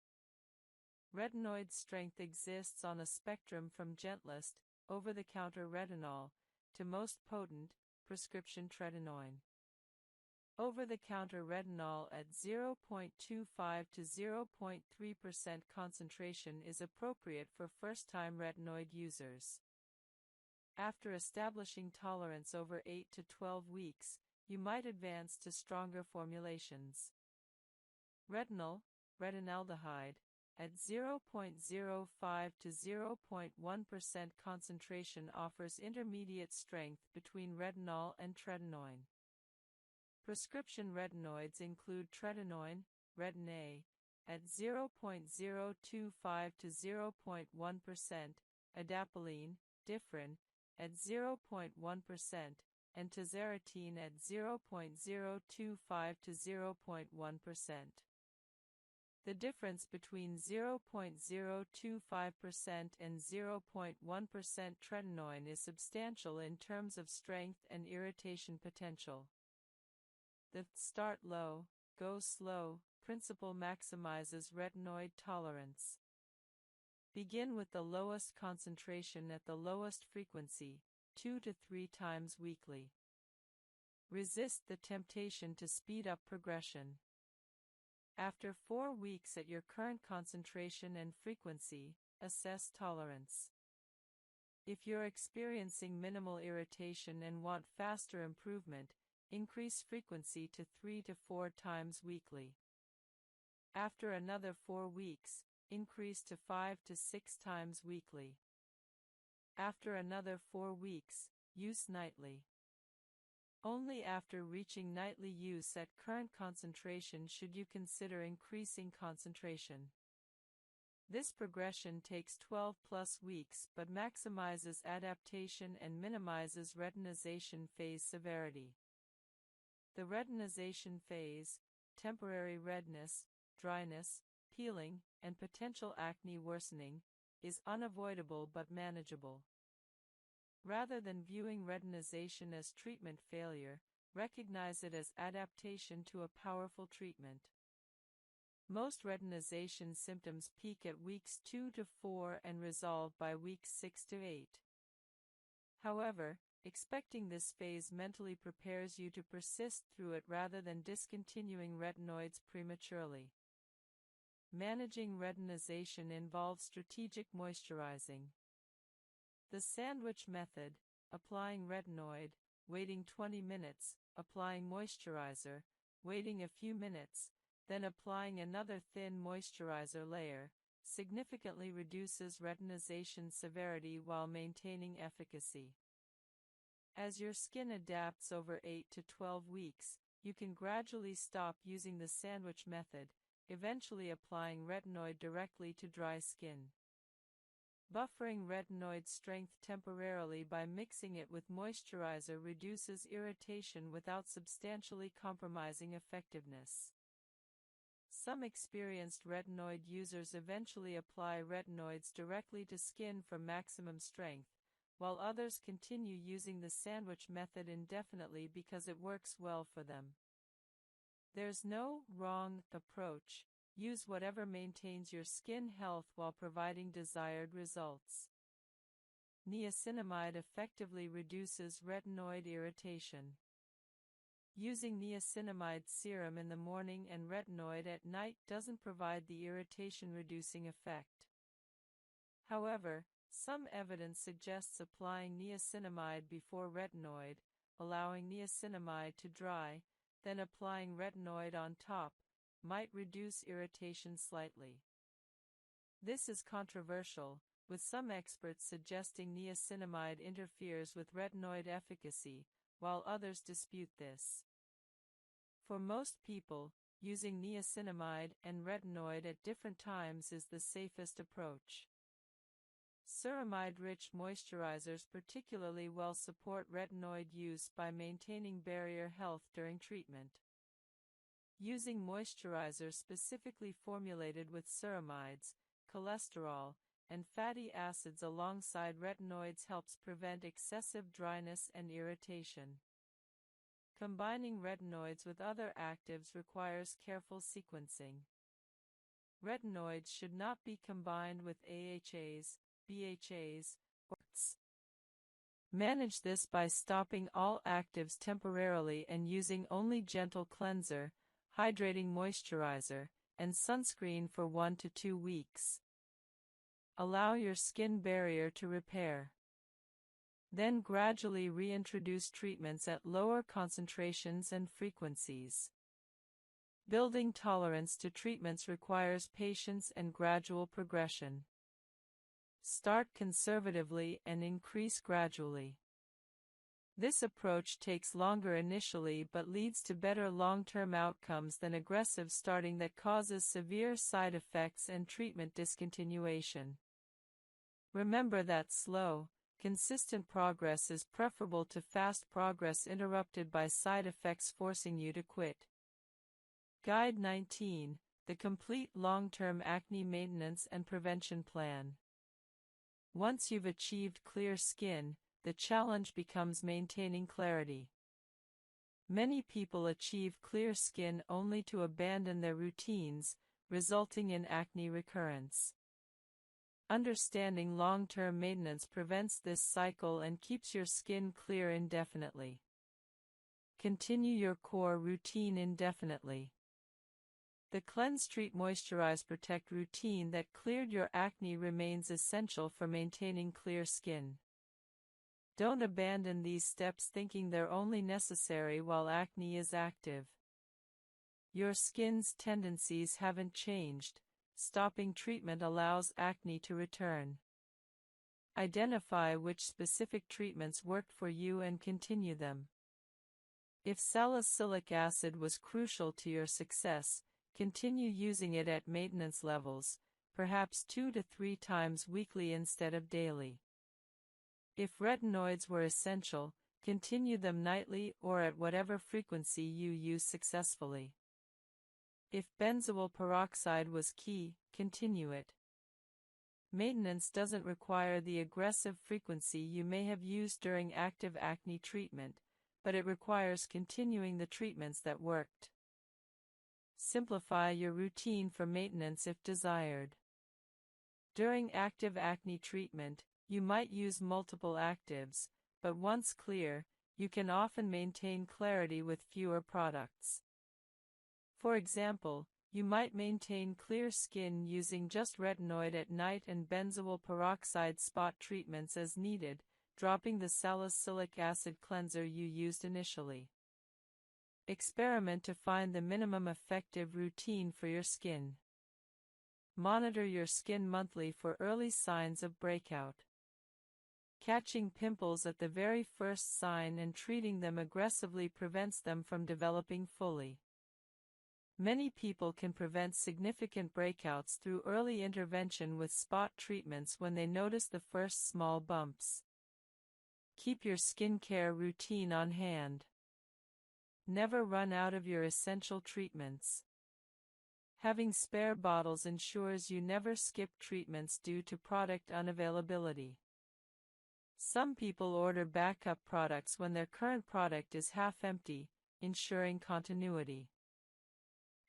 [SPEAKER 2] Retinoid strength exists on a spectrum from gentlest, over-the-counter retinol, to most potent, prescription tretinoin. Over-the-counter retinol at 0.25 to 0.3% concentration is appropriate for first-time retinoid users. After establishing tolerance over 8 to 12 weeks, you might advance to stronger formulations. Retinol, retinaldehyde, at 0.05 to 0.1% concentration offers intermediate strength between retinol and tretinoin. Prescription retinoids include tretinoin, Retin-A, at 0.025 to 0.1%, adapalene, Differin, at 0.1%, and tazarotene at 0.025 to 0.1%. The difference between 0.025% and 0.1% tretinoin is substantial in terms of strength and irritation potential. The start low, go slow principle maximizes retinoid tolerance. Begin with the lowest concentration at the lowest frequency, 2 to 3 times weekly. Resist the temptation to speed up progression. After 4 weeks at your current concentration and frequency, assess tolerance. If you're experiencing minimal irritation and want faster improvement, increase frequency to 3 to 4 times weekly. After another 4 weeks, increase to 5 to 6 times weekly. After another 4 weeks, use nightly. Only after reaching nightly use at current concentration should you consider increasing concentration. This progression takes 12+ weeks but maximizes adaptation and minimizes retinization phase severity. The retinization phase, temporary redness, dryness, peeling, and potential acne worsening, is unavoidable but manageable. Rather than viewing retinization as treatment failure, recognize it as adaptation to a powerful treatment. Most retinization symptoms peak at weeks 2 to 4 and resolve by weeks 6 to 8. However, expecting this phase mentally prepares you to persist through it rather than discontinuing retinoids prematurely. Managing retinization involves strategic moisturizing. The sandwich method, applying retinoid, waiting 20 minutes, applying moisturizer, waiting a few minutes, then applying another thin moisturizer layer, significantly reduces retinization severity while maintaining efficacy. As your skin adapts over 8 to 12 weeks, you can gradually stop using the sandwich method, eventually applying retinoid directly to dry skin. Buffering retinoid strength temporarily by mixing it with moisturizer reduces irritation without substantially compromising effectiveness. Some experienced retinoid users eventually apply retinoids directly to skin for maximum strength, while others continue using the sandwich method indefinitely because it works well for them. There's no wrong approach. Use whatever maintains your skin health while providing desired results. Niacinamide effectively reduces retinoid irritation. Using niacinamide serum in the morning and retinoid at night doesn't provide the irritation-reducing effect. However, some evidence suggests applying niacinamide before retinoid, allowing niacinamide to dry, then applying retinoid on top, might reduce irritation slightly. This is controversial, with some experts suggesting niacinamide interferes with retinoid efficacy, while others dispute this. For most people, using niacinamide and retinoid at different times is the safest approach. Ceramide-rich moisturizers particularly well support retinoid use by maintaining barrier health during treatment. Using moisturizers specifically formulated with ceramides, cholesterol, and fatty acids alongside retinoids helps prevent excessive dryness and irritation. Combining retinoids with other actives requires careful sequencing. Retinoids should not be combined with AHAs, BHAs, or TS. Manage this by stopping all actives temporarily and using only gentle cleanser, hydrating moisturizer, and sunscreen for 1 to 2 weeks. Allow your skin barrier to repair. Then gradually reintroduce treatments at lower concentrations and frequencies. Building tolerance to treatments requires patience and gradual progression. Start conservatively and increase gradually. This approach takes longer initially but leads to better long-term outcomes than aggressive starting that causes severe side effects and treatment discontinuation. Remember that slow, consistent progress is preferable to fast progress interrupted by side effects forcing you to quit. Guide 19: The Complete Long-Term Acne Maintenance and Prevention Plan. Once you've achieved clear skin, the challenge becomes maintaining clarity. Many people achieve clear skin only to abandon their routines, resulting in acne recurrence. Understanding long-term maintenance prevents this cycle and keeps your skin clear indefinitely. Continue your core routine indefinitely. The Cleanse, Treat, Moisturize, Protect routine that cleared your acne remains essential for maintaining clear skin. Don't abandon these steps thinking they're only necessary while acne is active. Your skin's tendencies haven't changed. Stopping treatment allows acne to return. Identify which specific treatments worked for you and continue them. If salicylic acid was crucial to your success, continue using it at maintenance levels, perhaps 2 to 3 times weekly instead of daily. If retinoids were essential, continue them nightly or at whatever frequency you use successfully. If benzoyl peroxide was key, continue it. Maintenance doesn't require the aggressive frequency you may have used during active acne treatment, but it requires continuing the treatments that worked. Simplify your routine for maintenance if desired. During active acne treatment, you might use multiple actives, but once clear, you can often maintain clarity with fewer products. For example, you might maintain clear skin using just retinoid at night and benzoyl peroxide spot treatments as needed, dropping the salicylic acid cleanser you used initially. Experiment to find the minimum effective routine for your skin. Monitor your skin monthly for early signs of breakout. Catching pimples at the very first sign and treating them aggressively prevents them from developing fully. Many people can prevent significant breakouts through early intervention with spot treatments when they notice the first small bumps. Keep your skincare routine on hand. Never run out of your essential treatments. Having spare bottles ensures you never skip treatments due to product unavailability. Some people order backup products when their current product is half empty, ensuring continuity.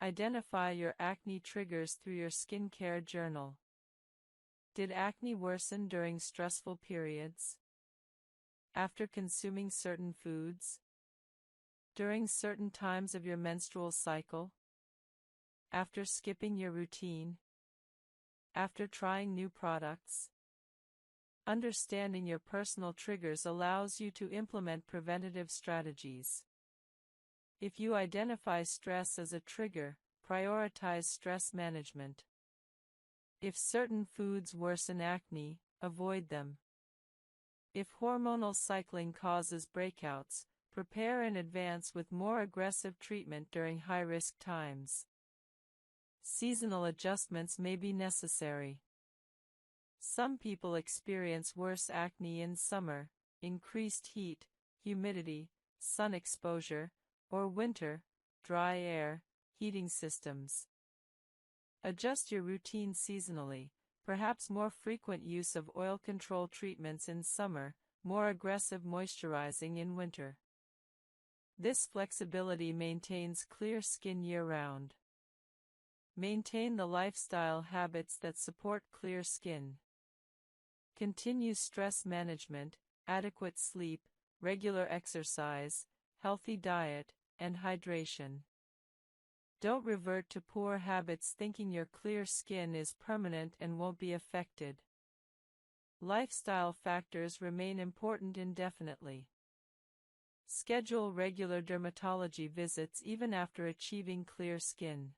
[SPEAKER 2] Identify your acne triggers through your skincare journal. Did acne worsen during stressful periods? After consuming certain foods? During certain times of your menstrual cycle? After skipping your routine? After trying new products? Understanding your personal triggers allows you to implement preventative strategies. If you identify stress as a trigger, prioritize stress management. If certain foods worsen acne, avoid them. If hormonal cycling causes breakouts, prepare in advance with more aggressive treatment during high-risk times. Seasonal adjustments may be necessary. Some people experience worse acne in summer, increased heat, humidity, sun exposure, or winter, dry air, heating systems. Adjust your routine seasonally, perhaps more frequent use of oil control treatments in summer, more aggressive moisturizing in winter. This flexibility maintains clear skin year-round. Maintain the lifestyle habits that support clear skin. Continue stress management, adequate sleep, regular exercise, healthy diet, and hydration. Don't revert to poor habits thinking your clear skin is permanent and won't be affected. Lifestyle factors remain important indefinitely. Schedule regular dermatology visits even after achieving clear skin.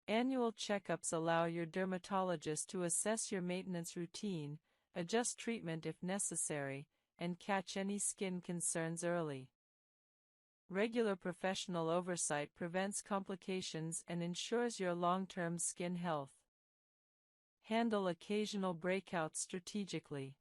[SPEAKER 2] Annual checkups allow your dermatologist to assess your maintenance routine, adjust treatment if necessary, and catch any skin concerns early. Regular professional oversight prevents complications and ensures your long-term skin health. Handle occasional breakouts strategically.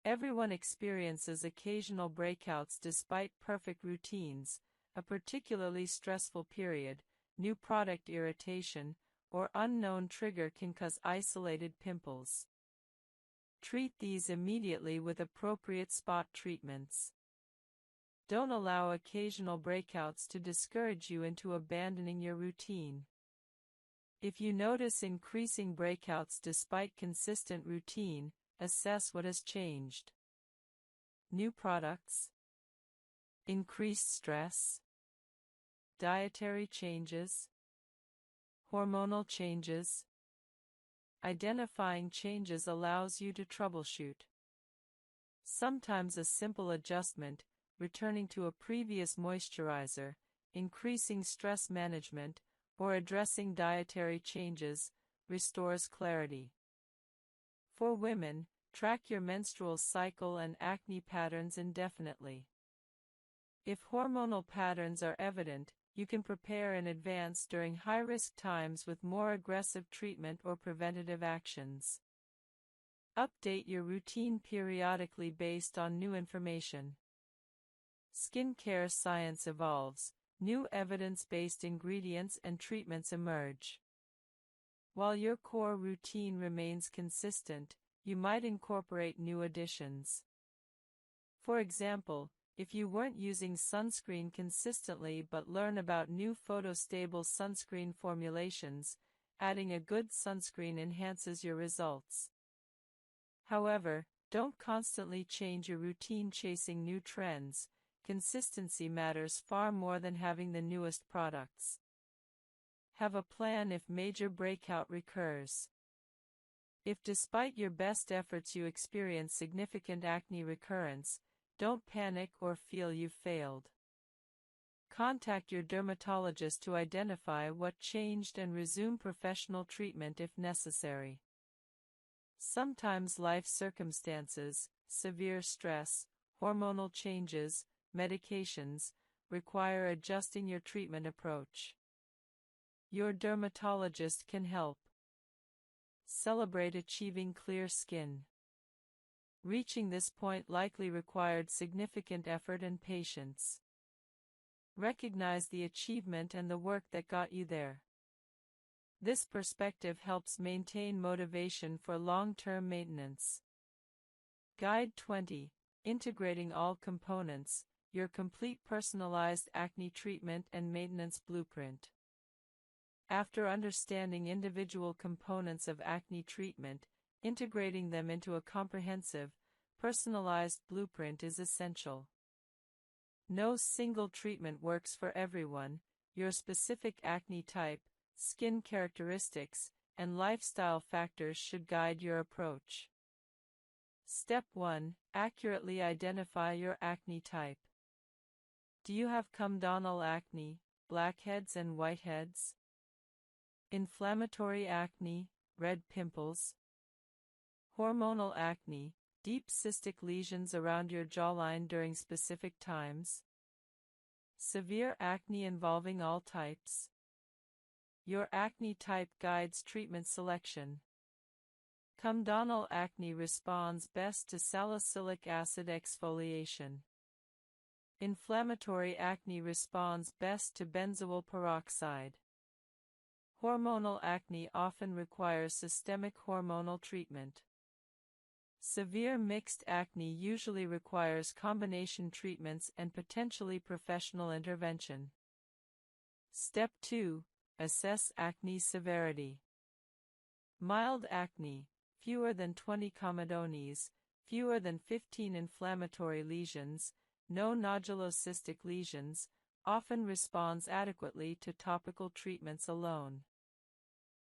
[SPEAKER 2] Everyone experiences occasional breakouts despite perfect routines, a particularly stressful period, new product irritation, or unknown trigger can cause isolated pimples. Treat these immediately with appropriate spot treatments. Don't allow occasional breakouts to discourage you into abandoning your routine. If you notice increasing breakouts despite consistent routine, assess what has changed. New products? Increased stress? Dietary changes? Hormonal changes? Identifying changes allows you to troubleshoot. Sometimes a simple adjustment, returning to a previous moisturizer, increasing stress management, or addressing dietary changes, restores clarity. For women, track your menstrual cycle and acne patterns indefinitely. If hormonal patterns are evident, you can prepare in advance during high-risk times with more aggressive treatment or preventative actions. Update your routine periodically based on new information. Skincare science evolves, new evidence-based ingredients and treatments emerge. While your core routine remains consistent, you might incorporate new additions. For example, if you weren't using sunscreen consistently but learn about new photostable sunscreen formulations, adding a good sunscreen enhances your results. However, don't constantly change your routine chasing new trends. Consistency matters far more than having the newest products. Have a plan if major breakout recurs. If despite your best efforts you experience significant acne recurrence, don't panic or feel you've failed. Contact your dermatologist to identify what changed and resume professional treatment if necessary. Sometimes life circumstances, severe stress, hormonal changes, medications, require adjusting your treatment approach. Your dermatologist can help. Celebrate achieving clear skin. Reaching this point likely required significant effort and patience. Recognize the achievement and the work that got you there. This perspective helps maintain motivation for long-term maintenance. Guide 20. Integrating all components, your complete personalized acne treatment and maintenance blueprint. After understanding individual components of acne treatment, integrating them into a comprehensive, personalized blueprint is essential. No single treatment works for everyone. Your specific acne type, skin characteristics, and lifestyle factors should guide your approach. Step 1. Accurately identify your acne type. Do you have comedonal acne, blackheads and whiteheads? Inflammatory acne, red pimples? Hormonal acne, deep cystic lesions around your jawline during specific times? Severe acne involving all types? Your acne type guides treatment selection. Comedonal acne responds best to salicylic acid exfoliation. Inflammatory acne responds best to benzoyl peroxide. Hormonal acne often requires systemic hormonal treatment. Severe mixed acne usually requires combination treatments and potentially professional intervention. Step 2. Assess acne severity. Mild acne, fewer than 20 comedones, fewer than 15 inflammatory lesions, no nodulocystic lesions, often responds adequately to topical treatments alone.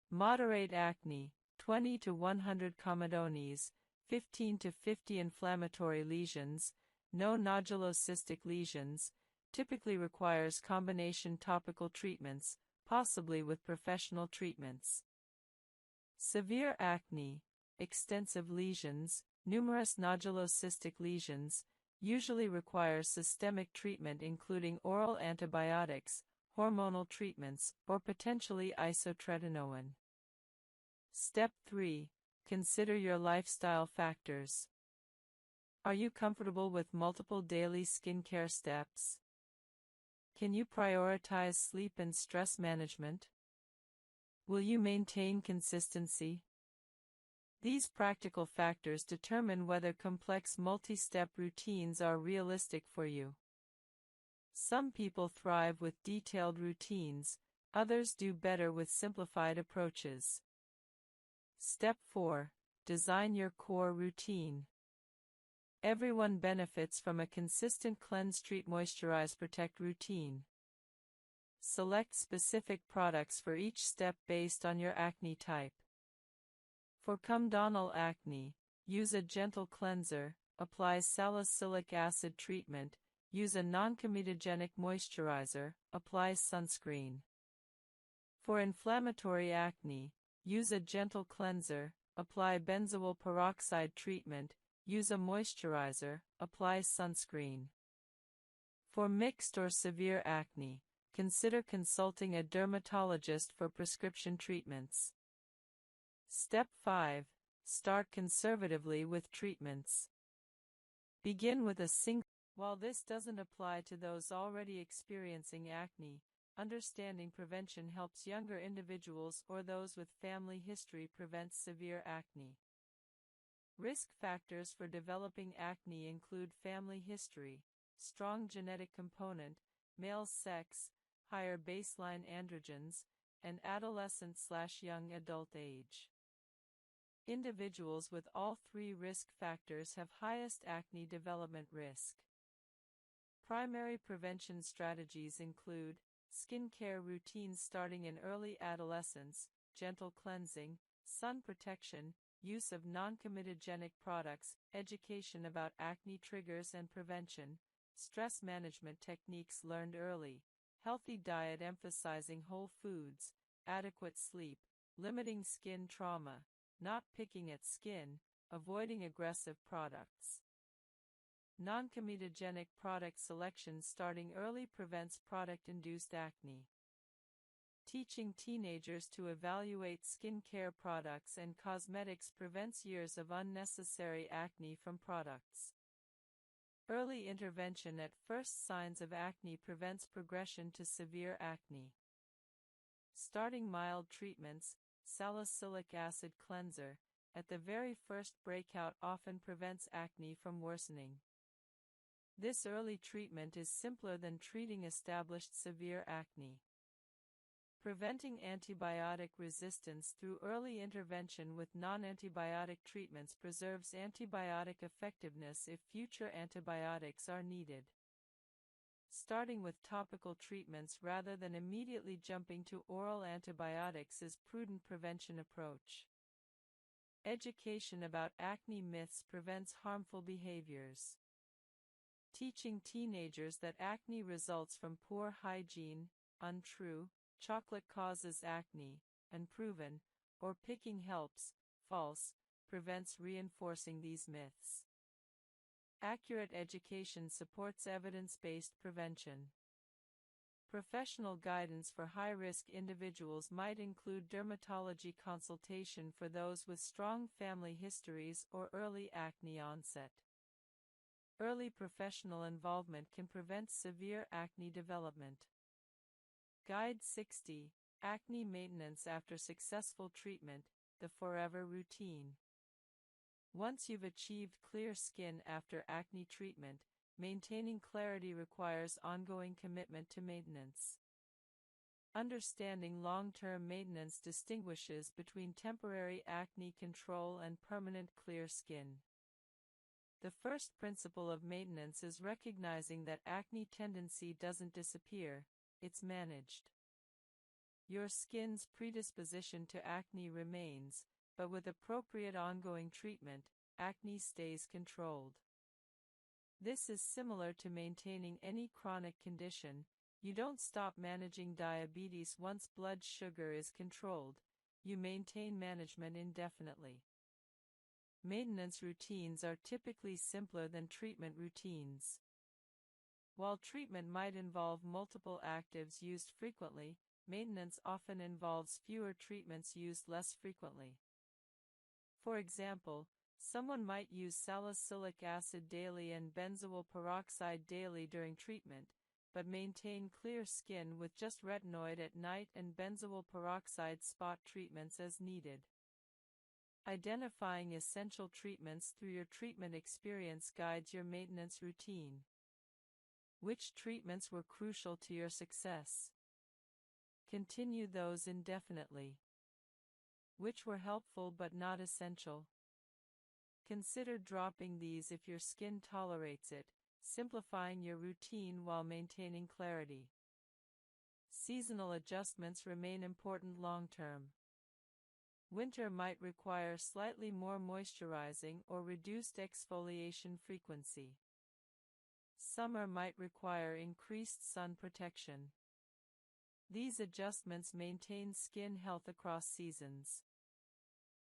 [SPEAKER 2] Moderate acne, 20 to 100 comedones, 15 to 50 inflammatory lesions, no nodulocystic lesions, typically requires combination topical treatments, possibly with professional treatments. Severe acne, extensive lesions, numerous nodulocystic lesions, usually requires systemic treatment including oral antibiotics, hormonal treatments, or potentially isotretinoin. Step 3. Consider your lifestyle factors. Are you comfortable with multiple daily skincare steps? Can you prioritize sleep and stress management? Will you maintain consistency? These practical factors determine whether complex multi-step routines are realistic for you. Some people thrive with detailed routines, others do better with simplified approaches. Step 4. Design your core routine. Everyone benefits from a consistent cleanse, treat, moisturize, protect routine. Select specific products for each step based on your acne type. For comedonal acne, use a gentle cleanser, apply salicylic acid treatment, use a non-comedogenic moisturizer, apply sunscreen. For inflammatory acne, use a gentle cleanser, apply benzoyl peroxide treatment, use a moisturizer, apply sunscreen. For mixed or severe acne, consider consulting a dermatologist for prescription treatments. Step 5. Start conservatively with treatments. Begin with a single. While this doesn't apply to those already experiencing acne, understanding prevention helps younger individuals or those with family history prevent severe acne. Risk factors for developing acne include family history, strong genetic component, male sex, higher baseline androgens, and adolescent/young adult age. Individuals with all three risk factors have highest acne development risk. Primary prevention strategies include skincare routines starting in early adolescence, gentle cleansing, sun protection, use of non-comedogenic products, education about acne triggers and prevention, stress management techniques learned early, healthy diet emphasizing whole foods, adequate sleep, limiting skin trauma, not picking at skin, avoiding aggressive products. Non-comedogenic product selection starting early prevents product-induced acne. Teaching teenagers to evaluate skincare products and cosmetics prevents years of unnecessary acne from products. Early intervention at first signs of acne prevents progression to severe acne. Starting mild treatments, salicylic acid cleanser, at the very first breakout often prevents acne from worsening. This early treatment is simpler than treating established severe acne. Preventing antibiotic resistance through early intervention with non-antibiotic treatments preserves antibiotic effectiveness if future antibiotics are needed. Starting with topical treatments rather than immediately jumping to oral antibiotics is prudent prevention approach. Education about acne myths prevents harmful behaviors. Teaching teenagers that acne results from poor hygiene, untrue, chocolate causes acne, unproven, or picking helps, false, prevents reinforcing these myths. Accurate education supports evidence-based prevention. Professional guidance for high-risk individuals might include dermatology consultation for those with strong family histories or early acne onset. Early professional involvement can prevent severe acne development. Guide 60, Acne Maintenance After Successful Treatment, the Forever Routine. Once you've achieved clear skin after acne treatment, maintaining clarity requires ongoing commitment to maintenance. Understanding long-term maintenance distinguishes between temporary acne control and permanent clear skin. The first principle of maintenance is recognizing that acne tendency doesn't disappear, it's managed. Your skin's predisposition to acne remains, but with appropriate ongoing treatment, acne stays controlled. This is similar to maintaining any chronic condition. You don't stop managing diabetes once blood sugar is controlled, you maintain management indefinitely. Maintenance routines are typically simpler than treatment routines. While treatment might involve multiple actives used frequently, maintenance often involves fewer treatments used less frequently. For example, someone might use salicylic acid daily and benzoyl peroxide daily during treatment, but maintain clear skin with just retinoid at night and benzoyl peroxide spot treatments as needed. Identifying essential treatments through your treatment experience guides your maintenance routine. Which treatments were crucial to your success? Continue those indefinitely. Which were helpful but not essential? Consider dropping these if your skin tolerates it, simplifying your routine while maintaining clarity. Seasonal adjustments remain important long-term. Winter might require slightly more moisturizing or reduced exfoliation frequency. Summer might require increased sun protection. These adjustments maintain skin health across seasons.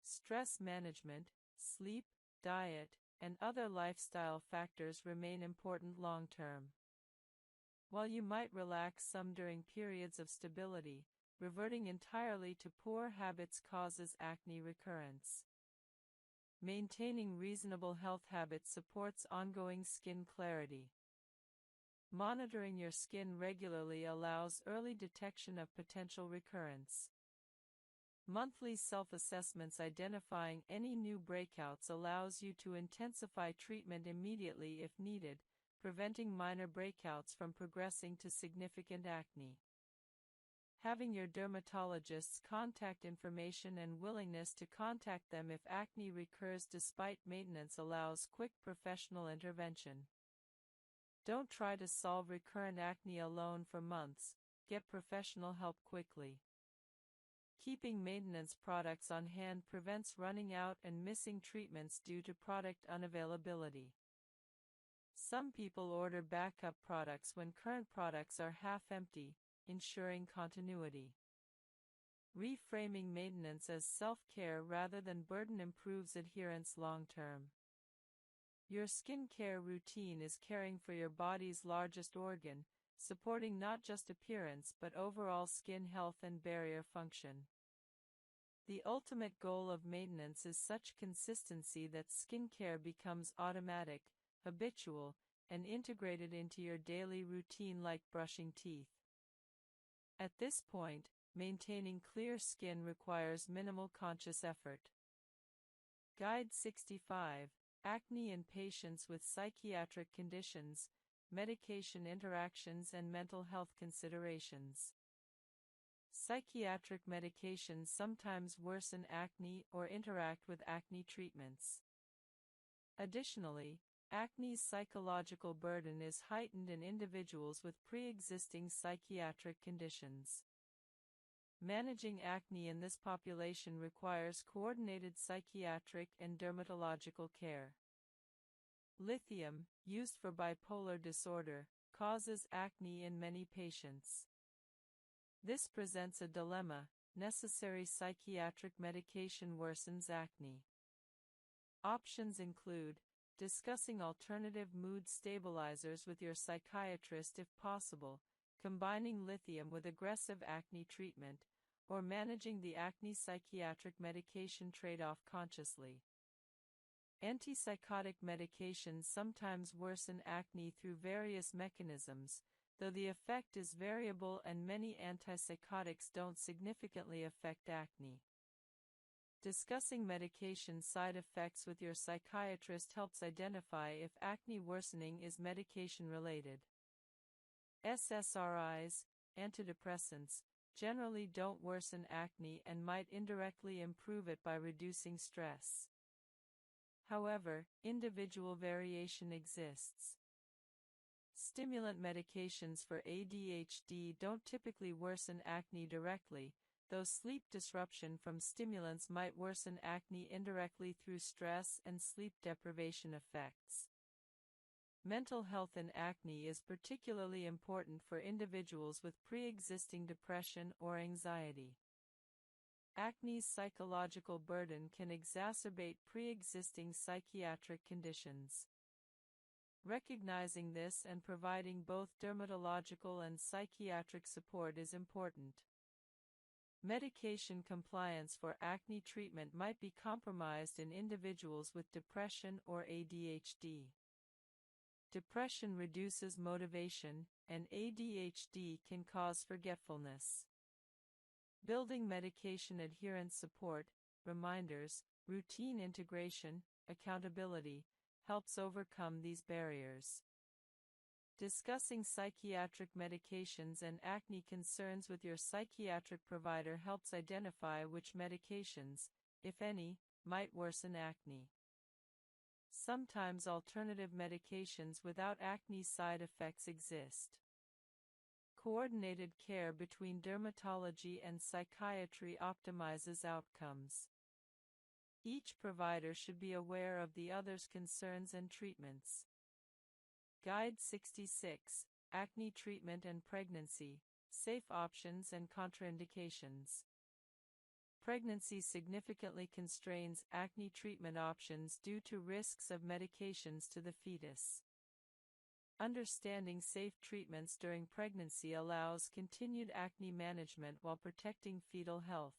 [SPEAKER 2] Stress management, sleep, diet, and other lifestyle factors remain important long-term. While you might relax some during periods of stability, reverting entirely to poor habits causes acne recurrence. Maintaining reasonable health habits supports ongoing skin clarity. Monitoring your skin regularly allows early detection of potential recurrence. Monthly self-assessments identifying any new breakouts allows you to intensify treatment immediately if needed, preventing minor breakouts from progressing to significant acne. Having your dermatologist's contact information and willingness to contact them if acne recurs despite maintenance allows quick professional intervention. Don't try to solve recurrent acne alone for months, get professional help quickly. Keeping maintenance products on hand prevents running out and missing treatments due to product unavailability. Some people order backup products when current products are half empty, ensuring continuity. Reframing maintenance as self-care rather than burden improves adherence long-term. Your skincare routine is caring for your body's largest organ, supporting not just appearance but overall skin health and barrier function. The ultimate goal of maintenance is such consistency that skincare becomes automatic, habitual, and integrated into your daily routine like brushing teeth. At this point, maintaining clear skin requires minimal conscious effort. Guide 65: Acne in Patients with Psychiatric Conditions, Medication Interactions and Mental Health Considerations. Psychiatric medications sometimes worsen acne or interact with acne treatments. Additionally, acne's psychological burden is heightened in individuals with pre-existing psychiatric conditions. Managing acne in this population requires coordinated psychiatric and dermatological care. Lithium, used for bipolar disorder, causes acne in many patients. This presents a dilemma: necessary psychiatric medication worsens acne. Options include discussing alternative mood stabilizers with your psychiatrist if possible, combining lithium with aggressive acne treatment, or managing the acne psychiatric medication trade-off consciously. Antipsychotic medications sometimes worsen acne through various mechanisms, though the effect is variable and many antipsychotics don't significantly affect acne. Discussing medication side effects with your psychiatrist helps identify if acne worsening is medication-related. SSRIs, antidepressants, generally don't worsen acne and might indirectly improve it by reducing stress. However, individual variation exists. Stimulant medications for ADHD don't typically worsen acne directly, though sleep disruption from stimulants might worsen acne indirectly through stress and sleep deprivation effects. Mental health in acne is particularly important for individuals with pre-existing depression or anxiety. Acne's psychological burden can exacerbate pre-existing psychiatric conditions. Recognizing this and providing both dermatological and psychiatric support is important. Medication compliance for acne treatment might be compromised in individuals with depression or ADHD. Depression reduces motivation, and ADHD can cause forgetfulness. Building medication adherence support, reminders, routine integration, accountability, helps overcome these barriers. Discussing psychiatric medications and acne concerns with your psychiatric provider helps identify which medications, if any, might worsen acne. Sometimes alternative medications without acne side effects exist. Coordinated care between dermatology and psychiatry optimizes outcomes. Each provider should be aware of the other's concerns and treatments. Guide 66, Acne Treatment and Pregnancy, Safe Options and Contraindications. Pregnancy significantly constrains acne treatment options due to risks of medications to the fetus. Understanding safe treatments during pregnancy allows continued acne management while protecting fetal health.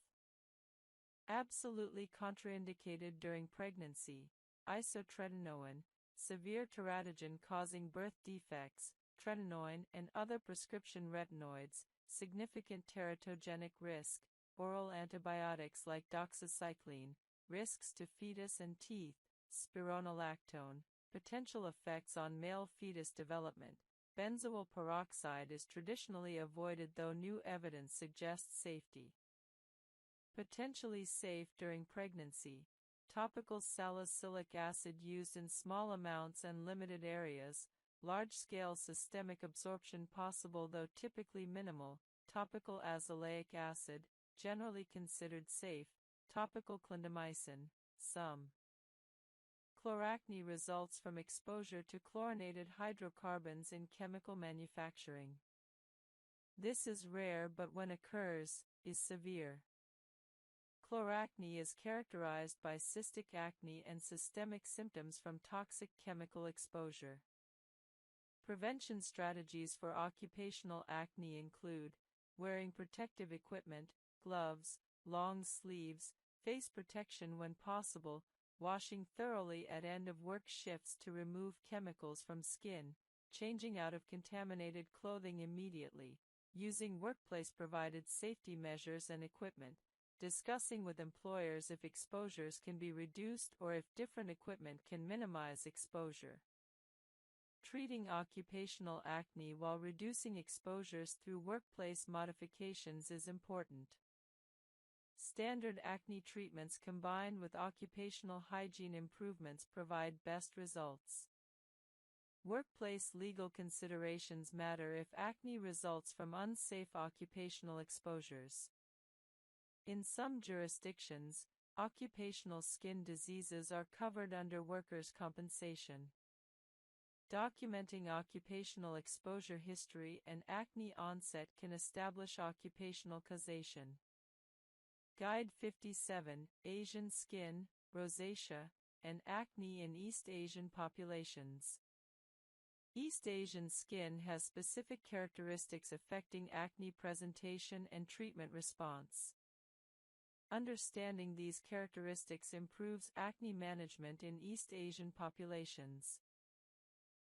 [SPEAKER 2] Absolutely contraindicated during pregnancy: isotretinoin, severe teratogen causing birth defects, tretinoin and other prescription retinoids, significant teratogenic risk, oral antibiotics like doxycycline, risks to fetus and teeth, spironolactone, potential effects on male fetus development. Benzoyl peroxide is traditionally avoided, though new evidence suggests safety. Potentially safe during pregnancy: topical salicylic acid used in small amounts and limited areas, large-scale systemic absorption possible though typically minimal, topical azelaic acid, generally considered safe, topical clindamycin, some. Chloracne results from exposure to chlorinated hydrocarbons in chemical manufacturing. This is rare, but when occurs, is severe. Chloracne is characterized by cystic acne and systemic symptoms from toxic chemical exposure. Prevention strategies for occupational acne include wearing protective equipment, gloves, long sleeves, face protection when possible, washing thoroughly at end of work shifts to remove chemicals from skin, changing out of contaminated clothing immediately, using workplace-provided safety measures and equipment, discussing with employers if exposures can be reduced or if different equipment can minimize exposure. Treating occupational acne while reducing exposures through workplace modifications is important. Standard acne treatments combined with occupational hygiene improvements provide best results. Workplace legal considerations matter if acne results from unsafe occupational exposures. In some jurisdictions, occupational skin diseases are covered under workers' compensation. Documenting occupational exposure history and acne onset can establish occupational causation. Guide 57, Asian Skin, Rosacea, and Acne in East Asian Populations. East Asian skin has specific characteristics affecting acne presentation and treatment response. Understanding these characteristics improves acne management in East Asian populations.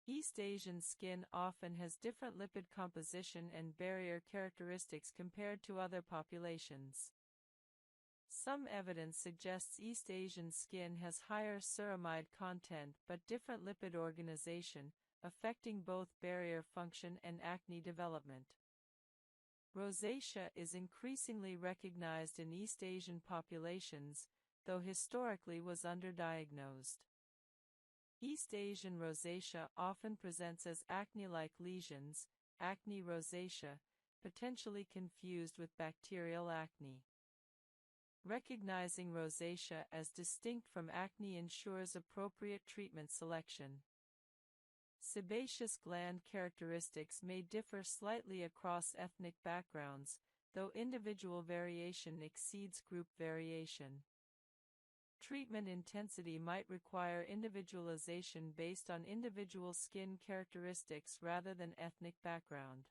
[SPEAKER 2] East Asian skin often has different lipid composition and barrier characteristics compared to other populations. Some evidence suggests East Asian skin has higher ceramide content but different lipid organization, affecting both barrier function and acne development. Rosacea is increasingly recognized in East Asian populations, though historically was underdiagnosed. East Asian rosacea often presents as acne-like lesions, acne rosacea, potentially confused with bacterial acne. Recognizing rosacea as distinct from acne ensures appropriate treatment selection. Sebaceous gland characteristics may differ slightly across ethnic backgrounds, though individual variation exceeds group variation. Treatment intensity might require individualization based on individual skin characteristics rather than ethnic background.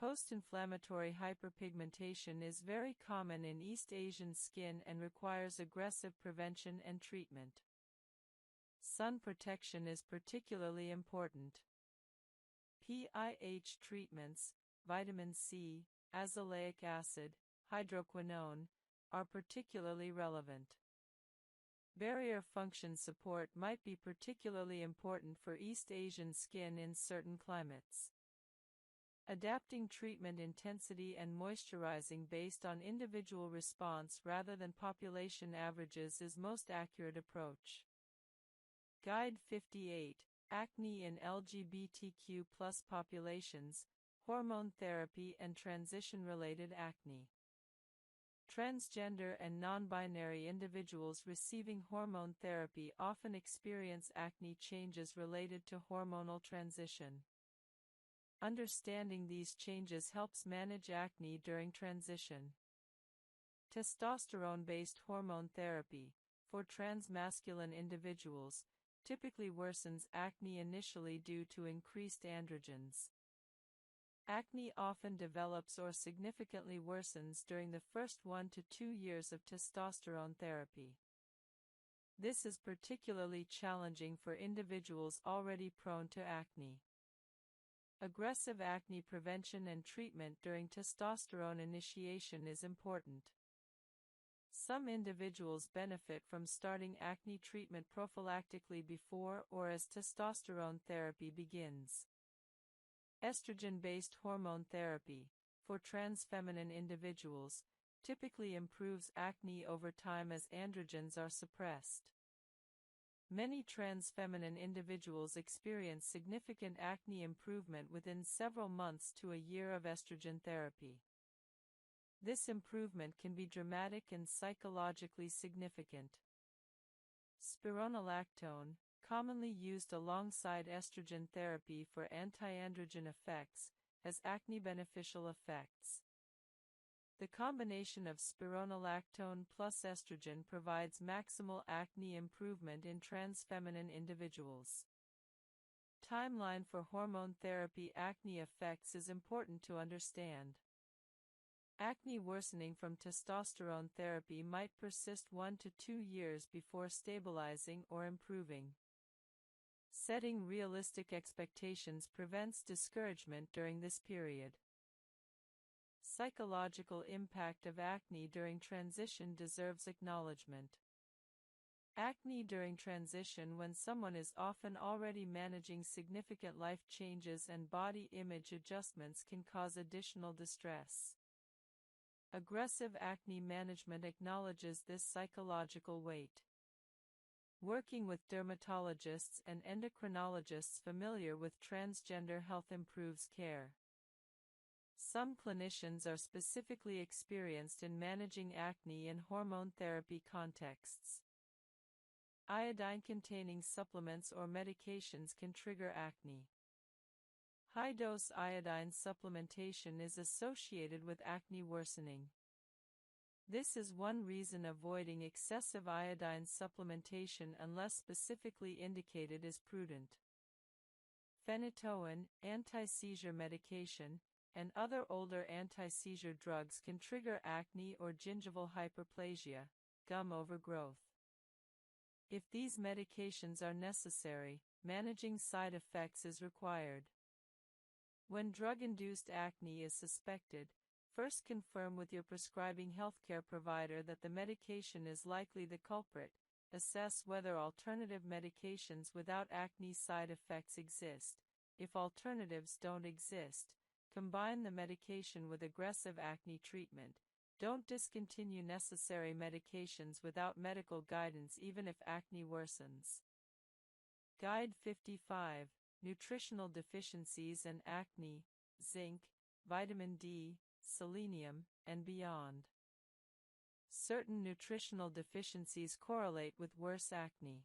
[SPEAKER 2] Post-inflammatory hyperpigmentation is very common in East Asian skin and requires aggressive prevention and treatment. Sun protection is particularly important. PIH treatments, vitamin C, azelaic acid, hydroquinone, are particularly relevant. Barrier function support might be particularly important for East Asian skin in certain climates. Adapting treatment intensity and moisturizing based on individual response rather than population averages is most accurate approach. Guide 58, Acne in LGBTQ+ populations, hormone therapy and transition-related acne. Transgender and non-binary individuals receiving hormone therapy often experience acne changes related to hormonal transition. Understanding these changes helps manage acne during transition. Testosterone-based hormone therapy, for transmasculine individuals, typically worsens acne initially due to increased androgens. Acne often develops or significantly worsens during the first 1 to 2 years of testosterone therapy. This is particularly challenging for individuals already prone to acne. Aggressive acne prevention and treatment during testosterone initiation is important. Some individuals benefit from starting acne treatment prophylactically before or as testosterone therapy begins. Estrogen-based hormone therapy, for trans-feminine individuals, typically improves acne over time as androgens are suppressed. Many trans-feminine individuals experience significant acne improvement within several months to a year of estrogen therapy. This improvement can be dramatic and psychologically significant. Spironolactone, commonly used alongside estrogen therapy for anti-androgen effects, has acne beneficial effects. The combination of spironolactone plus estrogen provides maximal acne improvement in trans-feminine individuals. Timeline for hormone therapy acne effects is important to understand. Acne worsening from testosterone therapy might persist 1 to 2 years before stabilizing or improving. Setting realistic expectations prevents discouragement during this period. Psychological impact of acne during transition deserves acknowledgement. Acne during transition, when someone is often already managing significant life changes and body image adjustments, can cause additional distress. Aggressive acne management acknowledges this psychological weight. Working with dermatologists and endocrinologists familiar with transgender health improves care. Some clinicians are specifically experienced in managing acne in hormone therapy contexts. Iodine-containing supplements or medications can trigger acne. High-dose iodine supplementation is associated with acne worsening. This is one reason avoiding excessive iodine supplementation unless specifically indicated is prudent. Phenytoin, anti-seizure medication, and other older anti-seizure drugs can trigger acne or gingival hyperplasia, gum overgrowth. If these medications are necessary, managing side effects is required. When drug-induced acne is suspected, first confirm with your prescribing healthcare provider that the medication is likely the culprit. Assess whether alternative medications without acne side effects exist. If alternatives don't exist, combine the medication with aggressive acne treatment. Don't discontinue necessary medications without medical guidance even if acne worsens. Guide 55. Nutritional deficiencies and acne, zinc, vitamin D, selenium, and beyond. Certain nutritional deficiencies correlate with worse acne.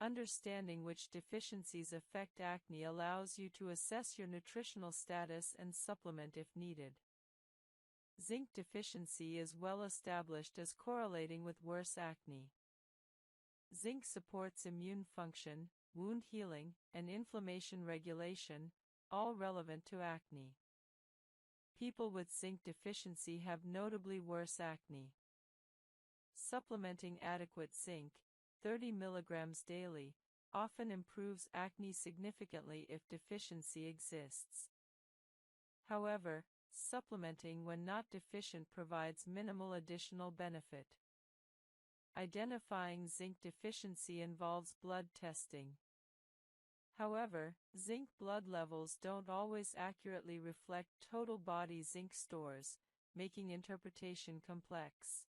[SPEAKER 2] Understanding which deficiencies affect acne allows you to assess your nutritional status and supplement if needed. Zinc deficiency is well established as correlating with worse acne. Zinc supports immune function, wound healing, and inflammation regulation, all relevant to acne. People with zinc deficiency have notably worse acne. Supplementing adequate zinc, 30 mg daily, often improves acne significantly if deficiency exists. However, supplementing when not deficient provides minimal additional benefit. Identifying zinc deficiency involves blood testing. However, zinc blood levels don't always accurately reflect total body zinc stores, making interpretation complex.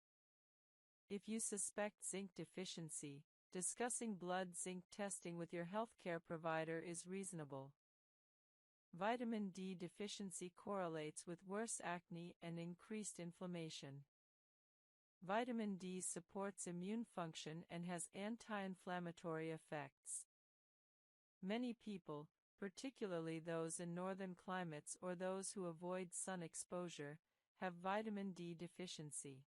[SPEAKER 2] If you suspect zinc deficiency, discussing blood zinc testing with your healthcare provider is reasonable. Vitamin D deficiency correlates with worse acne and increased inflammation. Vitamin D supports immune function and has anti-inflammatory effects. Many people, particularly those in northern climates or those who avoid sun exposure, have vitamin D deficiency.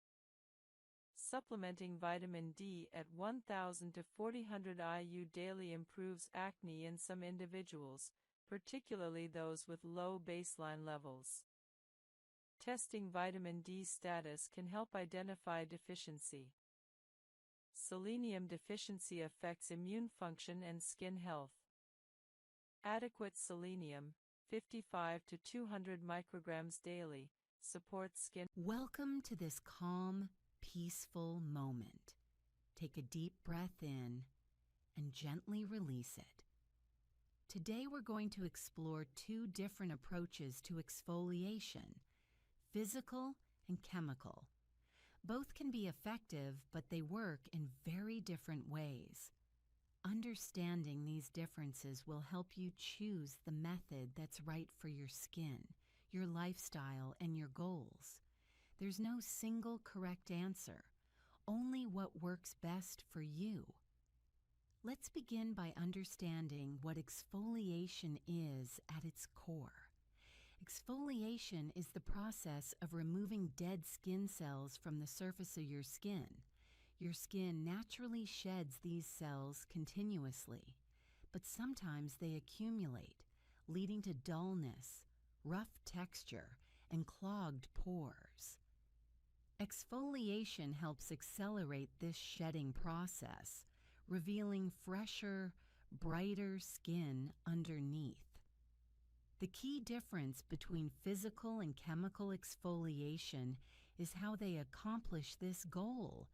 [SPEAKER 2] Supplementing vitamin D at 1000 to 400 IU daily improves acne in some individuals, particularly those with low baseline levels. Testing vitamin D status can help identify deficiency. Selenium deficiency affects immune function and skin health. Adequate selenium, 55 to 200 micrograms daily, supports skin.
[SPEAKER 1] Welcome to this calm, peaceful moment. Take a deep breath in and gently release it. Today we're going to explore two different approaches to exfoliation, physical and chemical. Both can be effective, but they work in very different ways. Understanding these differences will help you choose the method that's right for your skin, your lifestyle, and your goals. There's no single correct answer, only what works best for you. Let's begin by understanding what exfoliation is at its core. Exfoliation is the process of removing dead skin cells from the surface of your skin. Your skin naturally sheds these cells continuously, but sometimes they accumulate, leading to dullness, rough texture, and clogged pores. Exfoliation helps accelerate this shedding process, revealing fresher, brighter skin underneath. The key difference between physical and chemical exfoliation is how they accomplish this goal.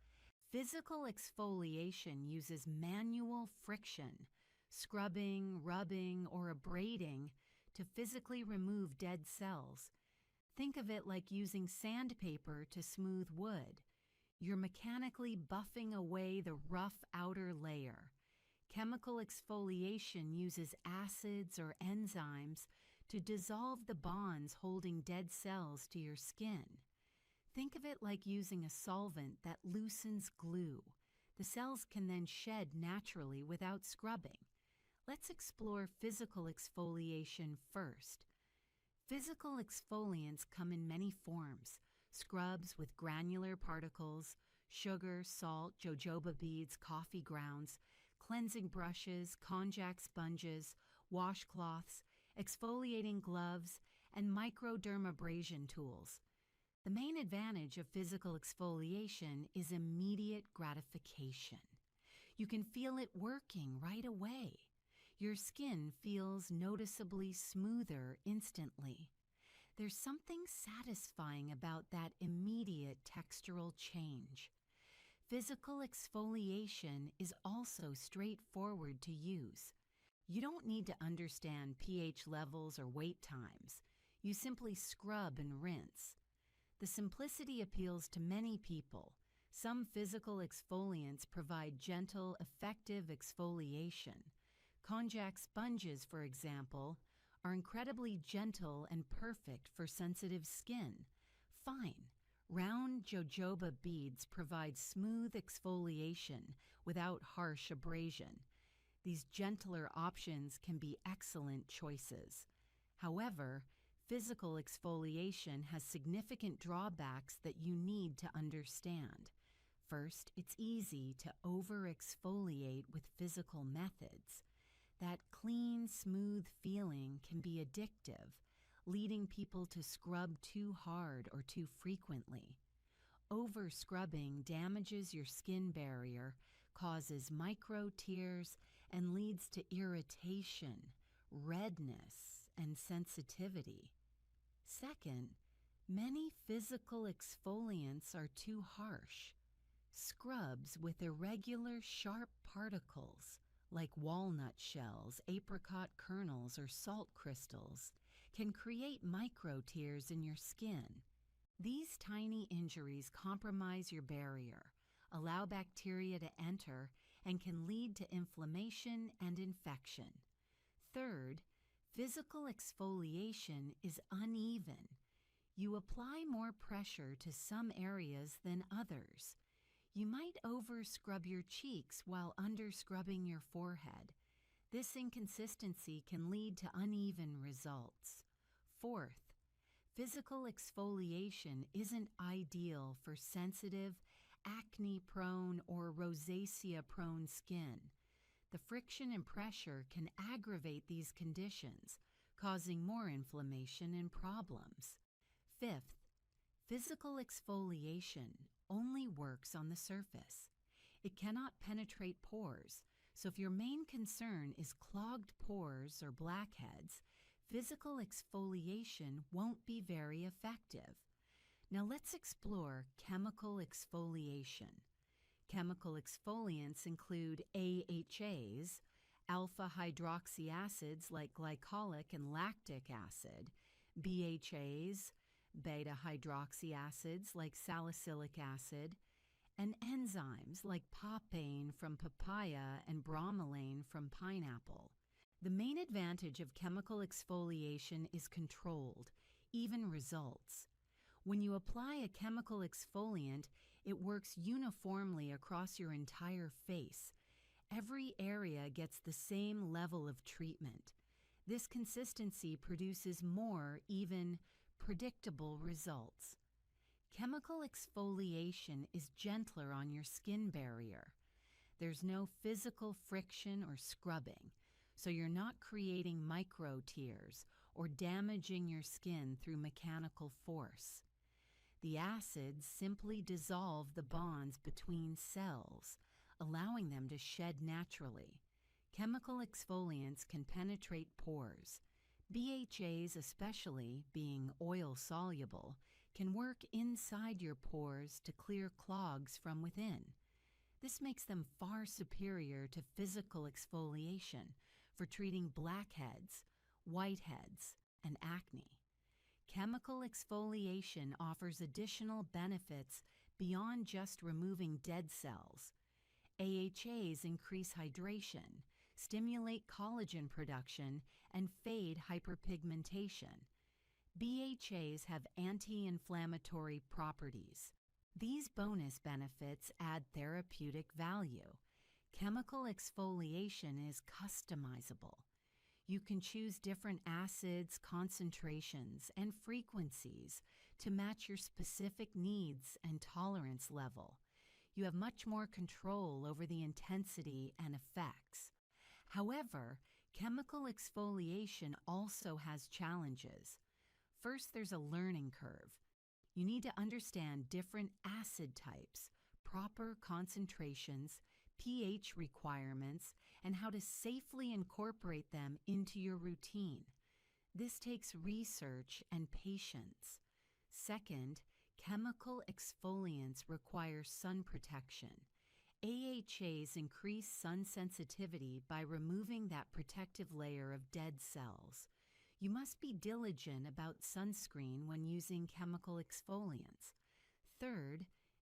[SPEAKER 1] Physical exfoliation uses manual friction, scrubbing, rubbing, or abrading to physically remove dead cells. Think of it like using sandpaper to smooth wood. You're mechanically buffing away the rough outer layer. Chemical exfoliation uses acids or enzymes to dissolve the bonds holding dead cells to your skin. Think of it like using a solvent that loosens glue. The cells can then shed naturally without scrubbing. Let's explore physical exfoliation first. Physical exfoliants come in many forms: scrubs with granular particles, sugar, salt, jojoba beads, coffee grounds, cleansing brushes, konjac sponges, washcloths, exfoliating gloves, and microdermabrasion tools. The main advantage of physical exfoliation is immediate gratification. You can feel it working right away. Your skin feels noticeably smoother instantly. There's something satisfying about that immediate textural change. Physical exfoliation is also straightforward to use. You don't need to understand pH levels or wait times. You simply scrub and rinse. The simplicity appeals to many people. Some physical exfoliants provide gentle, effective exfoliation. Konjac sponges, for example, are incredibly gentle and perfect for sensitive skin. Fine. Round jojoba beads provide smooth exfoliation without harsh abrasion. These gentler options can be excellent choices. However, physical exfoliation has significant drawbacks that you need to understand. First, it's easy to over-exfoliate with physical methods. That clean, smooth feeling can be addictive, leading people to scrub too hard or too frequently. Over-scrubbing damages your skin barrier, causes micro tears, and leads to irritation, redness, and sensitivity. Second, many physical exfoliants are too harsh. Scrubs with irregular, sharp particles, like walnut shells, apricot kernels, or salt crystals, can create micro tears in your skin. These tiny injuries compromise your barrier, allow bacteria to enter, and can lead to inflammation and infection. Third, Physical exfoliation is uneven. You apply more pressure to some areas than others. You might over-scrub your cheeks while under-scrubbing your forehead. This inconsistency can lead to uneven results. Fourth, physical exfoliation isn't ideal for sensitive, acne-prone, or rosacea-prone skin. The friction and pressure can aggravate these conditions, causing more inflammation and problems. Fifth, physical exfoliation only works on the surface. It cannot penetrate pores, so if your main concern is clogged pores or blackheads, physical exfoliation won't be very effective. Now let's explore chemical exfoliation. Chemical exfoliants include AHAs, alpha hydroxy acids like glycolic and lactic acid, BHAs, beta hydroxy acids like salicylic acid, and enzymes like papain from papaya and bromelain from pineapple. The main advantage of chemical exfoliation is controlled, even results. When you apply a chemical exfoliant, it works uniformly across your entire face. Every area gets the same level of treatment. This consistency produces more, even predictable results. Chemical exfoliation is gentler on your skin barrier. There's no physical friction or scrubbing, so you're not creating micro tears or damaging your skin through mechanical force. The acids simply dissolve the bonds between cells, allowing them to shed naturally. Chemical exfoliants can penetrate pores. BHAs, especially being oil-soluble, can work inside your pores to clear clogs from within. This makes them far superior to physical exfoliation for treating blackheads, whiteheads, and acne. Chemical exfoliation offers additional benefits beyond just removing dead cells. AHAs increase hydration, stimulate collagen production, and fade hyperpigmentation. BHAs have anti-inflammatory properties. These bonus benefits add therapeutic value. Chemical exfoliation is customizable. You can choose different acids, concentrations, and frequencies to match your specific needs and tolerance level. You have much more control over the intensity and effects. However, chemical exfoliation also has challenges. First, there's a learning curve. You need to understand different acid types, proper concentrations, pH requirements, and how to safely incorporate them into your routine. This takes research and patience. Second, chemical exfoliants require sun protection. AHAs increase sun sensitivity by removing that protective layer of dead cells. You must be diligent about sunscreen when using chemical exfoliants. Third,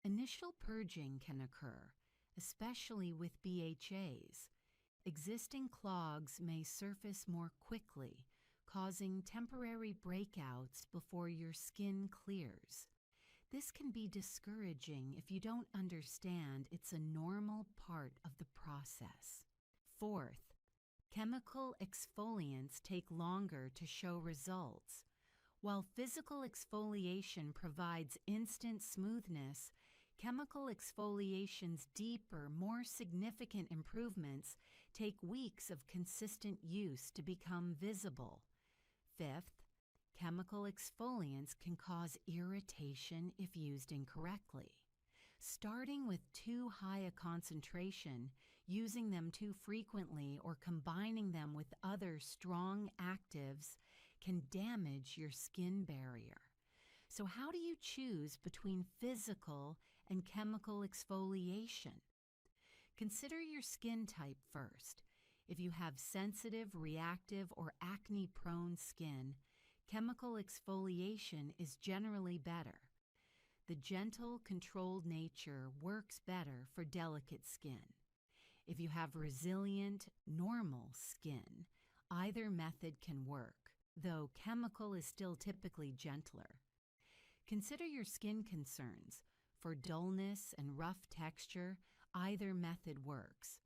[SPEAKER 1] initial purging can occur, especially with BHAs. Existing clogs may surface more quickly, causing temporary breakouts before your skin clears. This can be discouraging if you don't understand it's a normal part of the process. Fourth, chemical exfoliants take longer to show results. While physical exfoliation provides instant smoothness, chemical exfoliation's deeper, more significant improvements take weeks of consistent use to become visible. Fifth, chemical exfoliants can cause irritation if used incorrectly. Starting with too high a concentration, using them too frequently, or combining them with other strong actives can damage your skin barrier. So how do you choose between physical and chemical exfoliation? Consider your skin type first. If you have sensitive, reactive, or acne-prone skin, chemical exfoliation is generally better. The gentle, controlled nature works better for delicate skin. If you have resilient, normal skin, Either method can work, though chemical is still typically gentler. Consider your skin concerns. For dullness and rough texture, either method works.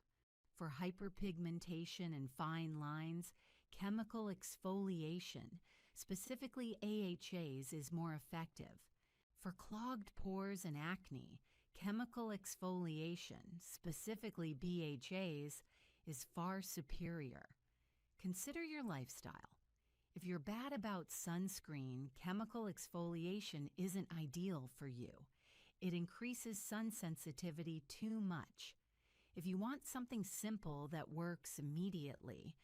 [SPEAKER 1] For hyperpigmentation and fine lines, chemical exfoliation, specifically AHAs, is more effective. For clogged pores and acne, chemical exfoliation, specifically BHAs, is far superior. Consider your lifestyle. If you're bad about sunscreen, chemical exfoliation isn't ideal for you. It increases sun sensitivity too much. If you want something simple that works immediately,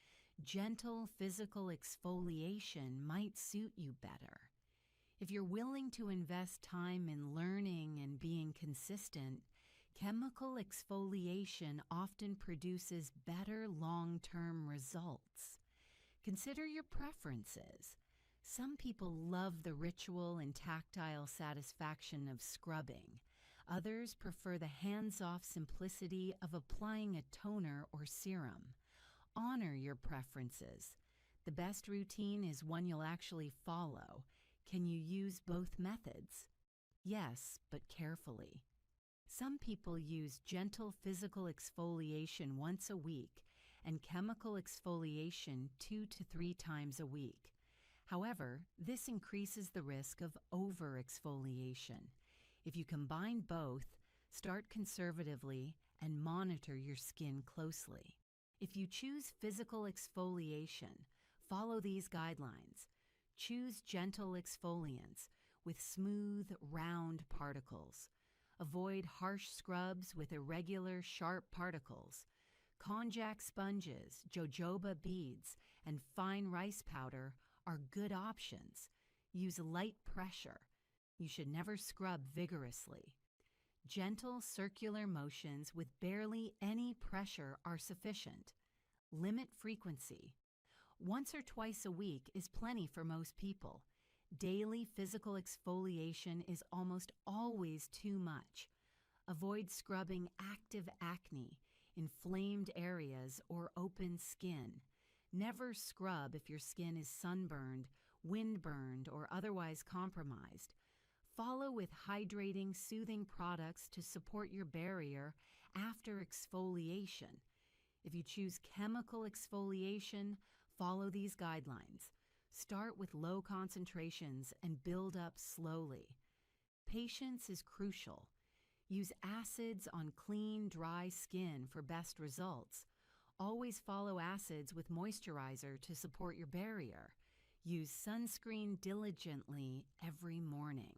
[SPEAKER 1] gentle physical exfoliation might suit you better. If you're willing to invest time in learning and being consistent, chemical exfoliation often produces better long-term results. Consider your preferences. Some people love the ritual and tactile satisfaction of scrubbing. Others prefer the hands-off simplicity of applying a toner or serum. Honor your preferences. The best routine is one you'll actually follow. Can you use both methods? Yes, but carefully. Some people use gentle physical exfoliation once a week and chemical exfoliation 2 to 3 times a week. However, this increases the risk of over-exfoliation. If you combine both, start conservatively and monitor your skin closely. If you choose physical exfoliation, follow these guidelines. Choose gentle exfoliants with smooth, round particles. Avoid harsh scrubs with irregular, sharp particles. Konjac sponges, jojoba beads, and fine rice powder are good options. Use light pressure. You should never scrub vigorously. Gentle circular motions with barely any pressure are sufficient. Limit frequency. Once or twice a week is plenty for most people. Daily physical exfoliation is almost always too much. Avoid scrubbing active acne, inflamed areas, or open skin. Never scrub if your skin is sunburned, windburned, or otherwise compromised. Follow with hydrating, soothing products to support your barrier after exfoliation. If you choose chemical exfoliation, follow these guidelines. Start with low concentrations and build up slowly. Patience is crucial. Use acids on clean, dry skin for best results. Always follow acids with moisturizer to support your barrier. Use sunscreen diligently every morning.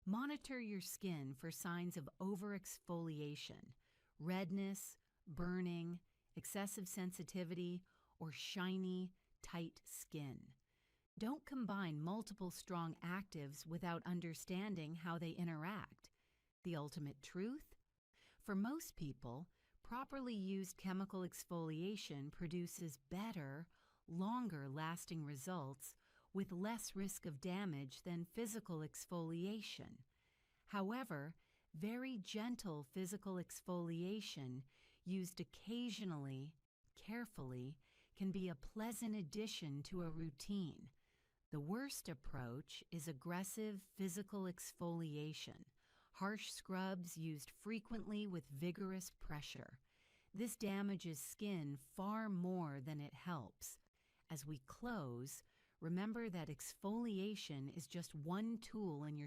[SPEAKER 1] Monitor your skin for signs of overexfoliation, redness, burning, excessive sensitivity, or shiny, tight skin. Don't combine multiple strong actives without understanding how they interact. The ultimate truth? For most people, properly used chemical exfoliation produces better, longer-lasting results with less risk of damage than physical exfoliation. However, very gentle physical exfoliation used occasionally, carefully, can be a pleasant addition to a routine. The worst approach is aggressive physical exfoliation, harsh scrubs used frequently with vigorous pressure. This damages skin far more than it helps. As we close, remember that exfoliation is just one tool in your